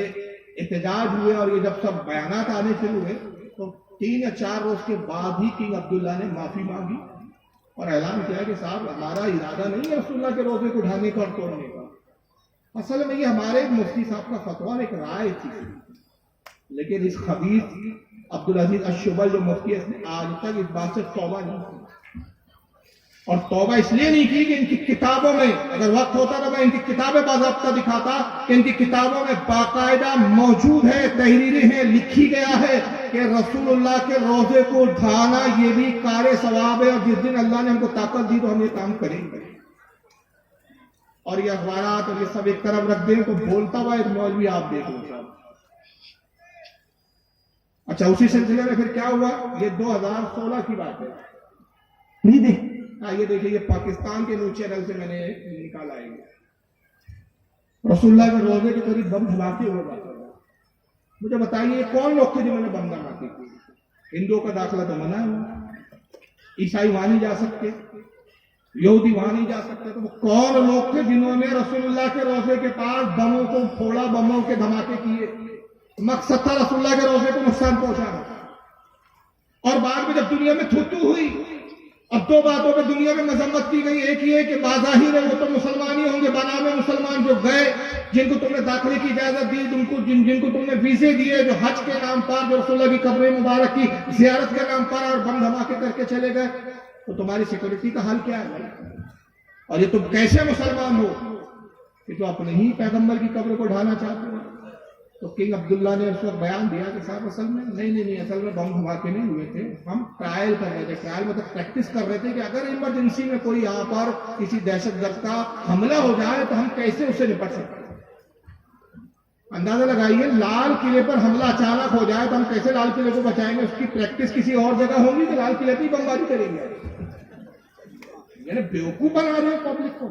احتجاج ہوئے اور یہ جب سب بیانات آنے شروع ہوئے تو 3 یا 4 روز کے بعد ہی کنگ عبداللہ نے معافی مانگی اور اعلان کیا کہ صاحب ہمارا ارادہ نہیں ہے رسول اللہ کے روزے کو اٹھانے کا اور توڑنے کا. اصل میں یہ ہمارے مفتی صاحب کا فتویٰ ایک رائے تھی لیکن اس خبیث عبدالعزیز الشبل جو مفتی ہے اس نے آج تک اس بات سے توبہ نہیں کی اور توبہ اس لیے نہیں کی کہ ان کی کتابوں میں اگر وقت ہوتا تو میں ان کی کتابیں باضابطہ دکھاتا کہ ان کی کتابوں میں باقاعدہ موجود ہے تحریریں ہیں لکھی گیا ہے کہ رسول اللہ کے روزے کو اٹھانا یہ بھی کار ثواب ہے اور جس دن اللہ نے ہم کو طاقت دی تو ہم یہ کام کریں گے. اور یہ اخبارات اور یہ سب ایک طرف رکھ دیں تو بولتا ہوا ایک مولوی آپ دیکھ لیں. اچھا اسی سلسلے میں پھر کیا ہوا یہ 2016 کی بات ہے. یہ دیکھیں یہ پاکستان کے نیوز چینل سے میں نے نکالا ہے رسول اللہ کے روزے کے قریب بم دھماکے ہوئے بات ہے. مجھے بتائیے کون لوگ تھے جنہوں نے بم دھماکے کیے؟ ہندوؤں کا داخلہ تو منع ہے عیسائی وہاں نہیں جا سکتے یہودی وہاں نہیں جا سکتے. تو وہ کون لوگ تھے جنہوں نے رسول اللہ کے روزے کے پاس بموں کو پھوڑا بموں کے دھماکے کیے؟ مقصد تھا رسول اللہ کے روزے کو نقصان پہنچانا. اور بعد میں جب دنیا میں تھوتو ہوئی اب 2 باتوں پہ دنیا میں مذمت کی گئی. ایک یہ کہ باظاہر ہے وہ تو مسلمان ہی ہوں گے بنام مسلمان جو گئے جن کو تم نے داخلے کی اجازت دی جن کو تم نے ویزے دیے جو حج کے نام پر جو رسول اللہ کی قبر مبارک کی زیارت کے نام پر اور بم دھماکے کر کے چلے گئے تو تمہاری سیکورٹی کا حل کیا ہے؟ اور یہ تم کیسے مسلمان ہو کہ تو اپنے ہی پیغمبر کی قبر کو ڈھانا چاہتے ہو؟ تو کنگ عبداللہ نے اس وقت بیان دیا کہ صاحب اصل میں نہیں اصل میں بم دھماکے نہیں ہوئے تھے ہم ٹرائل کر رہے تھے. ٹرائل مطلب پریکٹس کر رہے تھے کہ اگر ایمرجنسی میں کوئی یہاں پر کسی دہشت گرد کا حملہ ہو جائے تو ہم کیسے اسے نپٹ سکتے ہیں. اندازہ لگائیے لال قلعے پر حملہ اچانک ہو جائے تو ہم کیسے لال قلعے کو بچائیں گے. اس کی پریکٹس کسی اور جگہ ہوگی کہ لال قلعے پہ بمباری کریں گے. یعنی بیوقوف بنا رہے ہیں پبلک کو.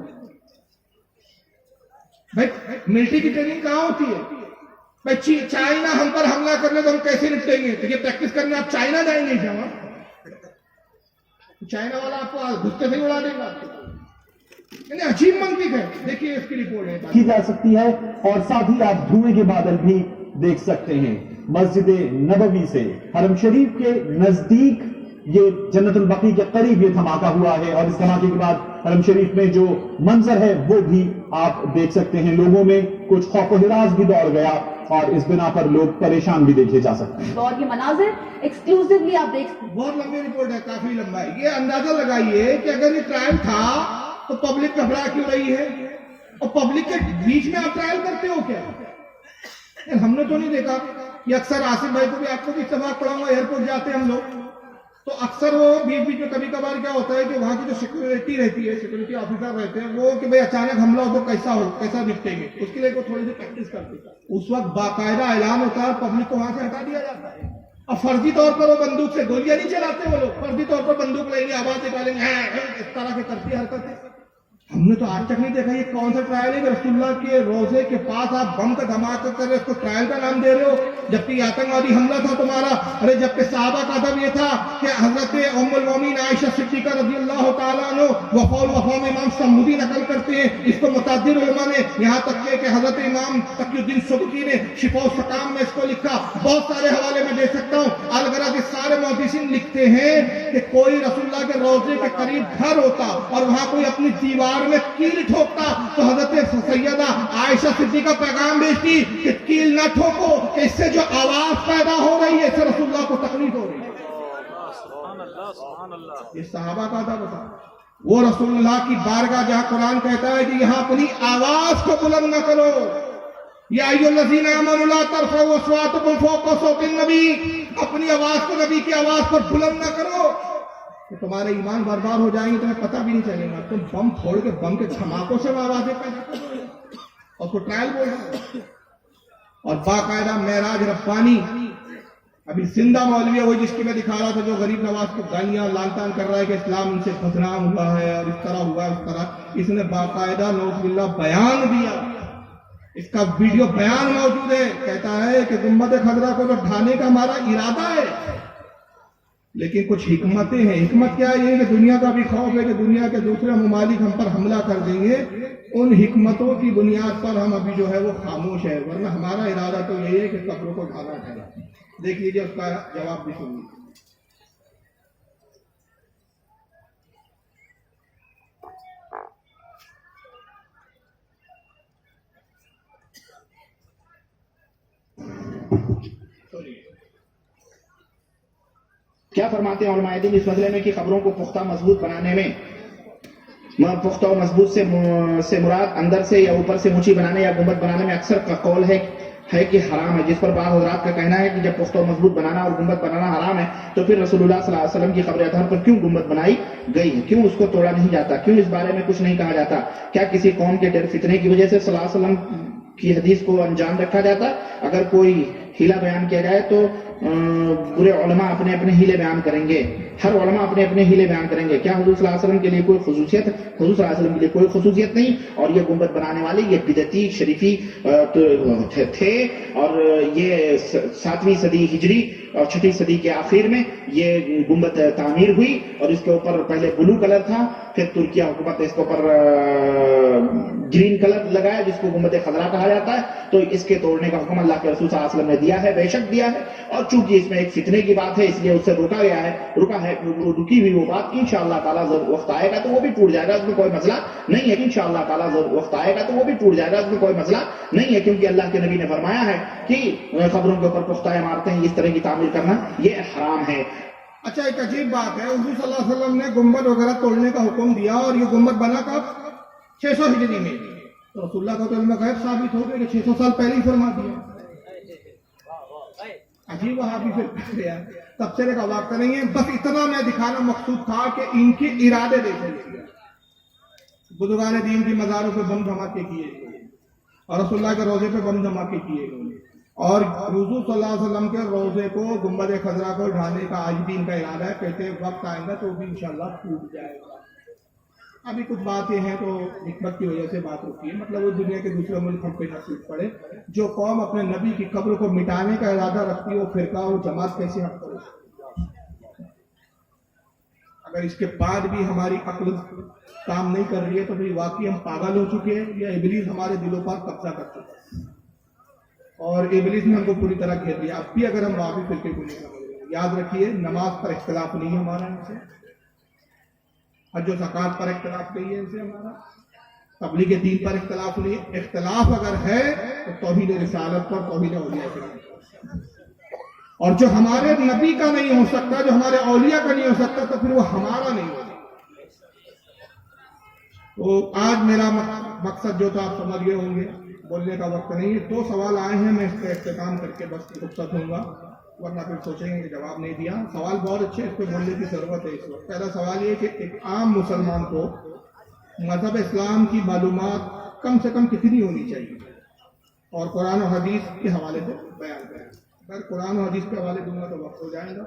بھائی ملٹری کی ٹریننگ کہاں ہوتی ہے؟ بھائی چائنا ہم پر حملہ کرنے تو ہم کیسے نپٹیں گے؟ تو یہ پریکٹس کرنے آپ چائنا جائیں گے کیا؟ چائنا والا آپ کو گھستے سے اڑا دے گا. یعنی عجیب منطق ہے. دیکھیے اس کی رپورٹ ہے کی جا سکتی ہے اور ساتھ ہی آپ دھوئیں کے بادل بھی دیکھ سکتے ہیں. مسجد نبوی سے حرم شریف کے نزدیک یہ جنت البقیع کے قریب یہ دھماکہ ہوا ہے اور اس دھماکے کے بعد حرم شریف میں جو منظر ہے وہ بھی آپ دیکھ سکتے ہیں. لوگوں میں کچھ خوف و ہراس بھی دوڑ گیا اور اس بنا پر لوگ پریشان بھی دیکھے جا سکتے ہیں. اور یہ مناظر ایکسکلوسیولی آپ دیکھ بہت لمبی رپورٹ ہے کافی لمبا ہے. یہ اندازہ لگائیے کہ اگر یہ ٹرائل تھا تو پبلک گھبرا کیوں رہی ہے اور پبلک کے بیچ میں آپ ٹرائل کرتے ہو کیا؟ ہم نے تو نہیں دیکھا. یہ اکثر آصف بھائی کو بھی آپ کو بھی اتفاق پڑا ہوا ایئرپورٹ جاتے ہیں ہم لوگ تو اکثر وہ بیچ میں کبھی کبھار کیا ہوتا ہے کہ وہاں کی جو سیکورٹی رہتی ہے سیکورٹی آفیسر رہتے ہیں وہ کہ بھائی اچانک حملہ ہو تو کیسا نپٹیں گے اس کے لیے کو تھوڑی سی پریکٹس کرتے ہیں. اس وقت باقاعدہ اعلان ہوتا ہے پبلک کو وہاں سے ہٹا دیا جاتا ہے اور فرضی طور پر وہ بندوق سے گولیاں نہیں چلاتے. وہ لوگ فرضی طور پر بندوق لیں گے آواز نکالیں گے اس طرح کی کرتی حرکتیں. ہم نے تو آج تک نہیں دیکھا یہ کون سا ٹرائل ہے کہ رسول اللہ کے روزے کے پاس آپ بم کا دھماکہ کر رہے اس کو ٹرائل کا نام دے رہے ہو، جبکہ یہ آتنکوادی حملہ تھا تمہارا. ارے جبکہ صحابہ کا ادب یہ تھا کہ حضرت ام المومنین عائشہ صدیقہ رضی اللہ تعالیٰ عنہ وفا الوفا میں امام سمودی نقل کرتے ہیں، اس کو متعدد علماء نے یہاں تک کہ حضرت امام تقی الدین سبکی نے شفاء السقام میں اس کو لکھا. بہت سارے حوالے میں دے سکتا ہوں. الغرض کے سارے محدثین لکھتے ہیں کہ کوئی رسول اللہ کے روزے کے قریب گھر ہوتا اور وہاں کوئی اپنی دیوار میں کیل ٹھوکتا تو حضرت سیدہ عائشہ صدیقہ پیغام بھیجتی کہ کیل نہ ٹھوکو، کہ اس سے جو آواز پیدا ہو رہی ہے اس سے رسول اللہ کو تکلیف ہو رہی ہے. یہ صحابہ کا تھا بتا وہ رسول اللہ کی بارگاہ جہاں قرآن کہتا ہے کہ یہاں اپنی آواز کو بلند نہ کرو. یا ایھا الذین آمنوا لا ترفعوا اصواتکم فوق صوت النبی، اپنی آواز کو نبی کی آواز پر بلند نہ کرو تو تمہارے ایمان برباد ہو جائیں گے، تمہیں پتہ بھی نہیں چلے گا. تم بم پھوڑ کے بم کے دھماکوں سے آوازیں پیدا کر رہے ہو اور کو ٹرائل بول رہے ہو. اور باقاعدہ معراج ربانی ابھی زندہ مولوی ہے وہی جس کی میں دکھا رہا تھا جو غریب نواز کو گالیاں لان تان کر رہا ہے کہ اسلام ان سے بدنام ہوا ہے اور اس طرح ہوا اس طرح. اس نے باقاعدہ نعوذ باللہ بیان دیا، اس کا ویڈیو بیان موجود ہے. کہتا ہے کہ گنبد خضرا کو تو ڈھانے کا ہمارا ارادہ ہے لیکن کچھ حکمتیں ہیں. حکمت کیا ہے؟ یہ کہ دنیا کا بھی خوف ہے کہ دنیا کے دوسرے ممالک ہم پر حملہ کر دیں گے. ان حکمتوں کی بنیاد پر ہم ابھی جو ہے وہ خاموش ہے، ورنہ ہمارا ارادہ تو یہی ہے کہ قبروں کو ڈھانا ہے. دیکھ لیجیے اس کا جواب بھی سنیے. کیا فرماتے ہیں علماء دین اس مسئلے میں کہ قبروں کو پختہ مضبوط بنانے میں پختہ و مضبوط سے مراد اندر سے یا اوپر سے مچھی بنانے یا گنبد بنانے میں اکثر کا قول ہے کہ حرام ہے، جس پر بعض حضرات کا کہنا ہے کہ جب پختہ و مضبوط بنانا اور گنبد بنانا حرام ہے تو پھر رسول اللہ صلی اللہ علیہ وسلم کی قبر اطہر پر کیوں گنبد بنائی گئی ہے، کیوں اس کو توڑا نہیں جاتا، کیوں اس بارے میں کچھ نہیں کہا جاتا؟ کیا کسی قوم کے ڈر فتنے کی وجہ سے صلی اللہ علیہ وسلم کی حدیث کو انجام رکھا جاتا؟ اگر کوئی ہیلا بیان کیا جائے تو برے علماء اپنے اپنے ہیلے بیان کریں گے، ہر علماء اپنے اپنے ہیلے بیان کریں گے. کیا حضور صلی اللہ علیہ وسلم کے لیے کوئی خصوصیت؟ حضور صلی اللہ علیہ وسلم کے لیے کوئی خصوصیت نہیں. اور یہ گنبد بنانے والے یہ بدعتی شریفی تھے اور یہ 7ویں صدی ہجری اور 6ٹھی صدی کے آخر میں یہ گنبد تعمیر ہوئی اور اس کے اوپر پہلے بلو کلر تھا، پھر ترکیہ حکومت نے اس کے اوپر گرین کلر لگایا جس کو گنبد خضرا کہا جاتا ہے. تو اس کے توڑنے کا حکم اللہ کے رسول صلی اللہ علیہ وسلم نے دیا ہے، بے شک دیا ہے. اور چونکہ اس میں ایک فتنے کی بات ہے اس لیے اس سے روکا گیا ہے. رکی ہوئی وہ بات انشاءاللہ تعالیٰ وقت آئے گا تو وہ بھی ٹوٹ جائے گا، اس میں کوئی مسئلہ نہیں ہے. انشاءاللہ تعالیٰ وقت آئے گا تو وہ بھی ٹوٹ جائے گا، اس میں کوئی مسئلہ نہیں ہے، کیونکہ اللہ کے نبی نے فرمایا ہے کہ قبروں کے اوپر پختہ عمارتیں اس طرح کی تعمیر کرنا یہ حرام ہے. اچھا ایک عجیب بات ہے، حضور صلی اللہ علیہ وسلم نے گنبد وغیرہ توڑنے کا حکم دیا اور یہ گنبد بنا کب؟ 600 ہجری میں. تو رسول اللہ کا تو علم غیب ثابت ہو گیا کہ 600 سال پہلے ہی فرما دیا. عجیب وہابی پھر گیا، تبصرے کا واقعہ نہیں ہے. بس اتنا میں دکھانا مقصود تھا کہ ان کے ارادے دیکھیں. بزرگان دین کی مزاروں پہ بم دھماکے کیے گئے اور رسول اللہ کے روزے پہ بم دھماکے کیے گئے اور حضور صلی اللہ علیہ وسلم کے روزے کو گنبد خضرا کو ڈھانے کا آج بھی ان کا ارادہ ہے. کہتے ہیں وقت آئے گا تو بھی انشاءاللہ ٹوٹ جائے گا. ابھی کچھ باتیں ہیں تو حکمت کی وجہ سے بات ہوتی ہے، مطلب وہ دنیا کے دوسرے ملک ہم پہ نہ ٹوٹ پڑے. جو قوم اپنے نبی کی قبر کو مٹانے کا ارادہ رکھتی ہے وہ فرقہ وہ جماعت کیسے حق کرے؟ اگر اس کے بعد بھی ہماری عقل کام نہیں کر رہی ہے تو پھر واقعی ہم پاگل ہو چکے ہیں یا ابلیس ہمارے دلوں پر قبضہ کر چکا ہے اور ابلیس نے ہم کو پوری طرح گھیر لیا. اب بھی اگر ہم واقعی فرقے کو نہیں کر رہے، یاد رکھیے نماز پر اختلاف نہیں ہے ہمارا ان سے، حج و زکوٰۃ پر اختلاف نہیں ہے ان سے ہمارا، تبلیغ دین پر اختلاف نہیں ہے. اختلاف اگر ہے تو توحید رسالت پر، توحید اولیاء پر. اور جو ہمارے نبی کا نہیں ہو سکتا، جو ہمارے اولیاء کا نہیں ہو سکتا تو پھر وہ ہمارا نہیں ہوگا. تو آج میرا مقصد جو تھا آپ سمجھ گئے ہوں گے، بولنے کا وقت نہیں ہے. 2 سوال آئے ہیں، میں اس کا اختتام کر کے بس رخصت ہوں گا، ورنہ پھر سوچیں گے کہ جواب نہیں دیا. سوال بہت اچھے، اس پہ بولنے کی ضرورت ہے اس وقت. پہلا سوال یہ کہ ایک عام مسلمان کو مذہب اسلام کی معلومات کم سے کم کتنی ہونی چاہیے اور قرآن و حدیث کے حوالے سے بیان کریں. اگر قرآن و حدیث کے حوالے دوں گا تو وقت ہو جائے گا.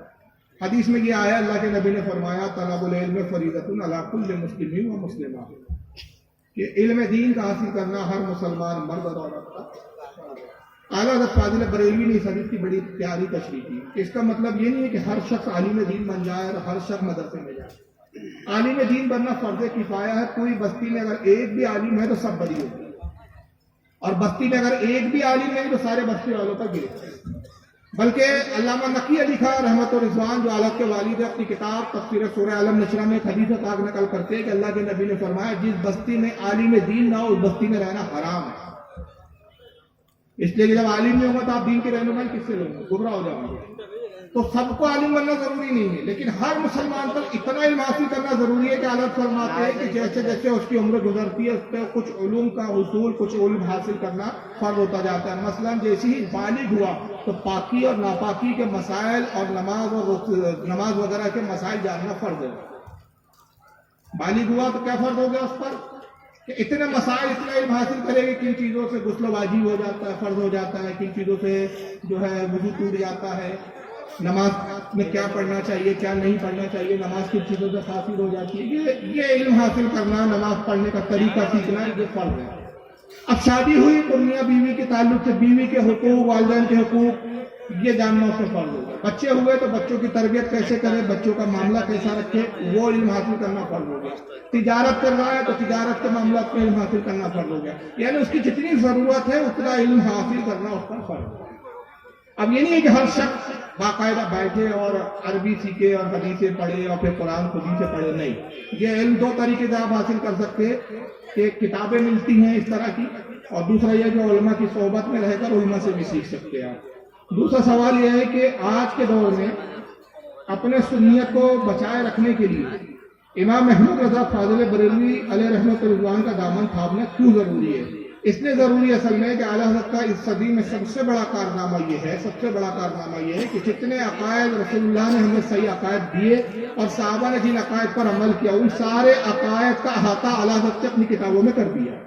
حدیث میں یہ آیا، اللہ کے نبی نے فرمایا طلب العلم فریضۃ علی کل مسلم و مسلمہ. کہ علم دین کا حاصل کرنا ہر مسلمان مرد اور عورت کا اعلیٰ حضرت فاضل بریلوی نے اس حدیث کی بڑی پیاری تشریح کی. اس کا مطلب یہ نہیں ہے کہ ہر شخص عالم دین بن جائے اور ہر شخص مدرسے میں جائے. عالم دین بننا فرض کفایہ ہے. کوئی بستی میں اگر ایک بھی عالم ہے تو سب بڑی ہوتی ہے، اور بستی میں اگر ایک بھی عالم نہیں تو سارے بستی والوں پر گرتے ہیں. بلکہ علامہ نقی علی خان رحمت و رضوان جو عالم کے والد ہے، اپنی کتاب تفسیر سورہ عالم نشرہ میں ایک حدیث پاک نقل کرتے ہیں کہ اللہ کے نبی نے فرمایا جس بستی میں عالم دین نہ ہو اس بستی میں رہنا حرام ہے. اس لیے کہ جب عالم نہیں ہوگا تو آپ دین کی رہنمائی کس سے لیں گے؟ گمراہ ہو جائیں گے. تو سب کو عالم بننا ضروری نہیں ہے، لیکن ہر مسلمان پر اتنا علم حاصل کرنا ضروری ہے کہ عالم فرماتے ہیں کہ جیسے جیسے اس کی عمر گزرتی ہے اس پہ کچھ علوم کا حصول، کچھ علم حاصل کرنا فرض ہوتا جاتا ہے. مثلا جیسے ہی بالغ ہوا تو پاکی اور ناپاکی کے مسائل اور نماز وغیرہ کے مسائل جاننا فرض ہے. بالغ ہوا تو کیا فرض ہو گیا اس پر کہ اتنے مسائل، اتنا علم حاصل کرے گی کن چیزوں سے غسل واجب ہو جاتا ہے، فرض ہو جاتا ہے، کن چیزوں سے جو ہے وضو ٹوٹ جاتا ہے، نماز میں کیا پڑھنا چاہیے کیا نہیں پڑھنا چاہیے، نماز کن چیزوں سے حاصل ہو جاتی ہے. یہ علم حاصل کرنا، نماز پڑھنے کا طریقہ سیکھنا یہ فرض ہے. اب شادی ہوئی تو میاں بیوی کے تعلق سے بیوی کے حقوق، والدین کے حقوق یہ جاننا اس سے فرض ہوگا. بچے ہوئے تو بچوں کی تربیت کیسے کرے، بچوں کا معاملہ کیسا رکھے، وہ علم حاصل کرنا فرض ہو گیا. تجارت کر رہا ہے تو تجارت کے معاملات میں علم حاصل کرنا فرض ہو گیا. یعنی اس کی جتنی ضرورت ہے اتنا علم حاصل کرنا اس پر فرض ہے. اب یہ نہیں ہے کہ ہر شخص باقاعدہ بیٹھے اور عربی سیکھے اور حدیثیں پڑھے اور پھر قرآن خود ہی سے پڑھے. نہیں، یہ علم دو طریقے سے آپ حاصل کر سکتے ہیں. ایک کتابیں ملتی ہیں اس طرح کی، اور دوسرا یہ کہ علماء کی صحبت میں رہ کر علماء سے بھی سیکھ سکتے ہیں آپ. دوسرا سوال یہ ہے کہ آج کے دور میں اپنے سنیت کو بچائے رکھنے کے لیے امام محمود رضا فاضل بریلوی علیہ رحمۃ رضوان کا دامن تھامنا کیوں ضروری ہے؟ اس لیے ضروری اصل میں کہ اعلیٰ حضرت کا اس صدی میں سب سے بڑا کارنامہ یہ ہے کہ جتنے عقائد رسول اللہ نے ہمیں صحیح عقائد دیے اور صحابہ نے جن عقائد پر عمل کیا ان سارے عقائد کا احاطہ اعلیٰ حضرت نے اپنی کتابوں میں کر دیا.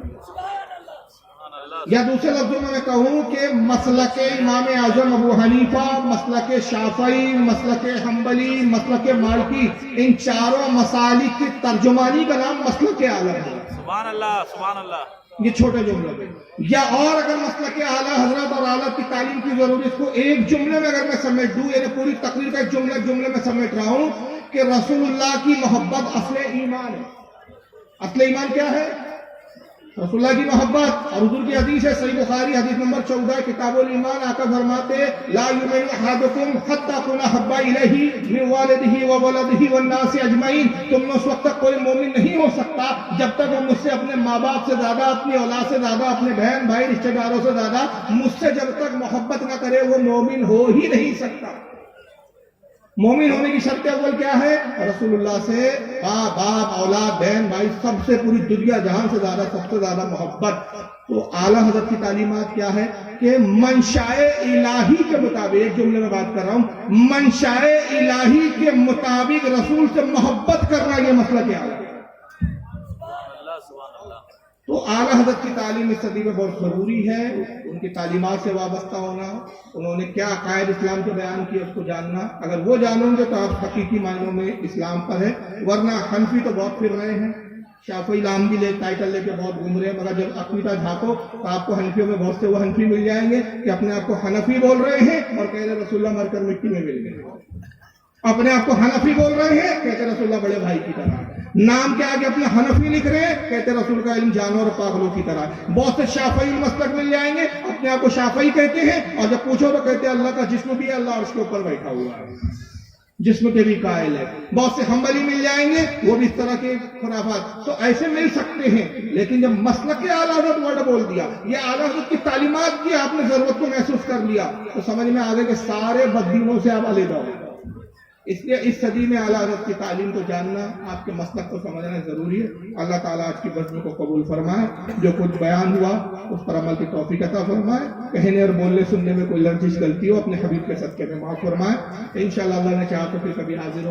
یا دوسرے لفظوں میں کہوں کہ مسلک امام اعظم ابو حنیفہ، مسلک شافعی، مسلک حنبلی، مسلک مالکی، ان چاروں مسالک کی ترجمانی کا نام مسلک اعلیٰ ہے. سبحان اللہ سبحان اللہ. یہ چھوٹے جملے میں، یا اور اگر مسلک اعلیٰ حضرت اور اعلیٰ کی تعلیم کی ضرورت اس کو ایک جملے میں اگر میں سمیٹ دوں، یعنی پوری تقریر کا ایک جملے میں سمیٹ رہا ہوں کہ رسول اللہ کی محبت اصل ایمان ہے. اصل ایمان کیا ہے؟ رسول اللہ کی محبت. اور حضور کی حدیث ہے صحیح بخاری حدیث نمبر 14 کتاب الایمان، آقا فرماتے لا یؤمن احدکم حتی اکون احب الیہ من والدہ وولدہ والناس اجمعین. تم میں اس وقت تک کوئی مومن نہیں ہو سکتا جب تک وہ مجھ سے اپنے ماں باپ سے زیادہ، اپنی اولاد سے زیادہ، اپنے بہن بھائی رشتہ داروں سے زیادہ مجھ سے جب تک محبت نہ کرے وہ مومن ہو ہی نہیں سکتا. مومن ہونے کی شرط اول کیا ہے؟ رسول اللہ سے ماں باپ اولاد بہن بھائی سب سے پوری دنیا جہان سے زیادہ، سب سے زیادہ محبت. تو اعلیٰ حضرت کی تعلیمات کیا ہے کہ منشاء الہی کے مطابق، ایک جملے میں بات کر رہا ہوں، منشاء الہی کے مطابق رسول سے محبت کرنا یہ مسئلہ کیا ہے. تو اعلیٰ حضرت کی تعلیم اس صدی میں بہت ضروری ہے. ان کی تعلیمات سے وابستہ ہونا، انہوں نے کیا عقائد اسلام کے بیان کیے اس کو جاننا. اگر وہ جانیں گے تو آپ حقیقی معنوں میں اسلام پر ہے. ورنہ حنفی تو بہت پھر رہے ہیں، شافعی نام بھی ٹائٹل لے کے بہت گھوم رہے ہیں، مگر جب عقیدہ جھانکو تو آپ کو حنفیوں میں بہت سے وہ حنفی مل جائیں گے کہ اپنے آپ کو حنفی بول رہے ہیں اور کہہ رہے رسول اللہ مر کر مٹی میں مل گئے. اپنے آپ کو حنفی بول رہے ہیں، کہتے رسول اللہ بڑے بھائی کی طرح. نام کے آگے اپنے حنفی لکھ رہے ہیں، کہتے رسول کا علم جانور اور پاگلوں کی طرح. بہت سے شافعی مسلک مل جائیں گے، اپنے آپ کو شافعی کہتے ہیں، اور جب پوچھو تو کہتے ہیں اللہ کا جسم بھی ہے، اللہ عرش کے اوپر بیٹھا ہوا ہے، جسم کے بھی قائل ہے. بہت سے حنبلی مل جائیں گے، وہ بھی اس طرح کے خرافات. تو ایسے مل سکتے ہیں، لیکن جب مسلک اعلیٰ حضرت ورڈ بول دیا، یہ اعلیٰ حضرت کی تعلیمات کی آپ نے ضرورت کو محسوس کر لیا، تو سمجھ میں آ گئے کہ سارے بددینوں سے آپ علیحدہ ہو. اس لیے اس صدی میں اعلیٰ حضرت کی تعلیم کو جاننا، آپ کے مسلک کو سمجھنا ضروری ہے. اللہ تعالیٰ آج کی بزم کو قبول فرمائے. جو کچھ بیان ہوا اس پر عمل کی توفیق عطا فرمائے. کہنے اور بولنے سننے میں کوئی لرزش غلطی ہو اپنے حبیب کے صدقے میں معاف فرمائے. انشاءاللہ اللہ نے چاہا تو پھر کبھی حاضر ہو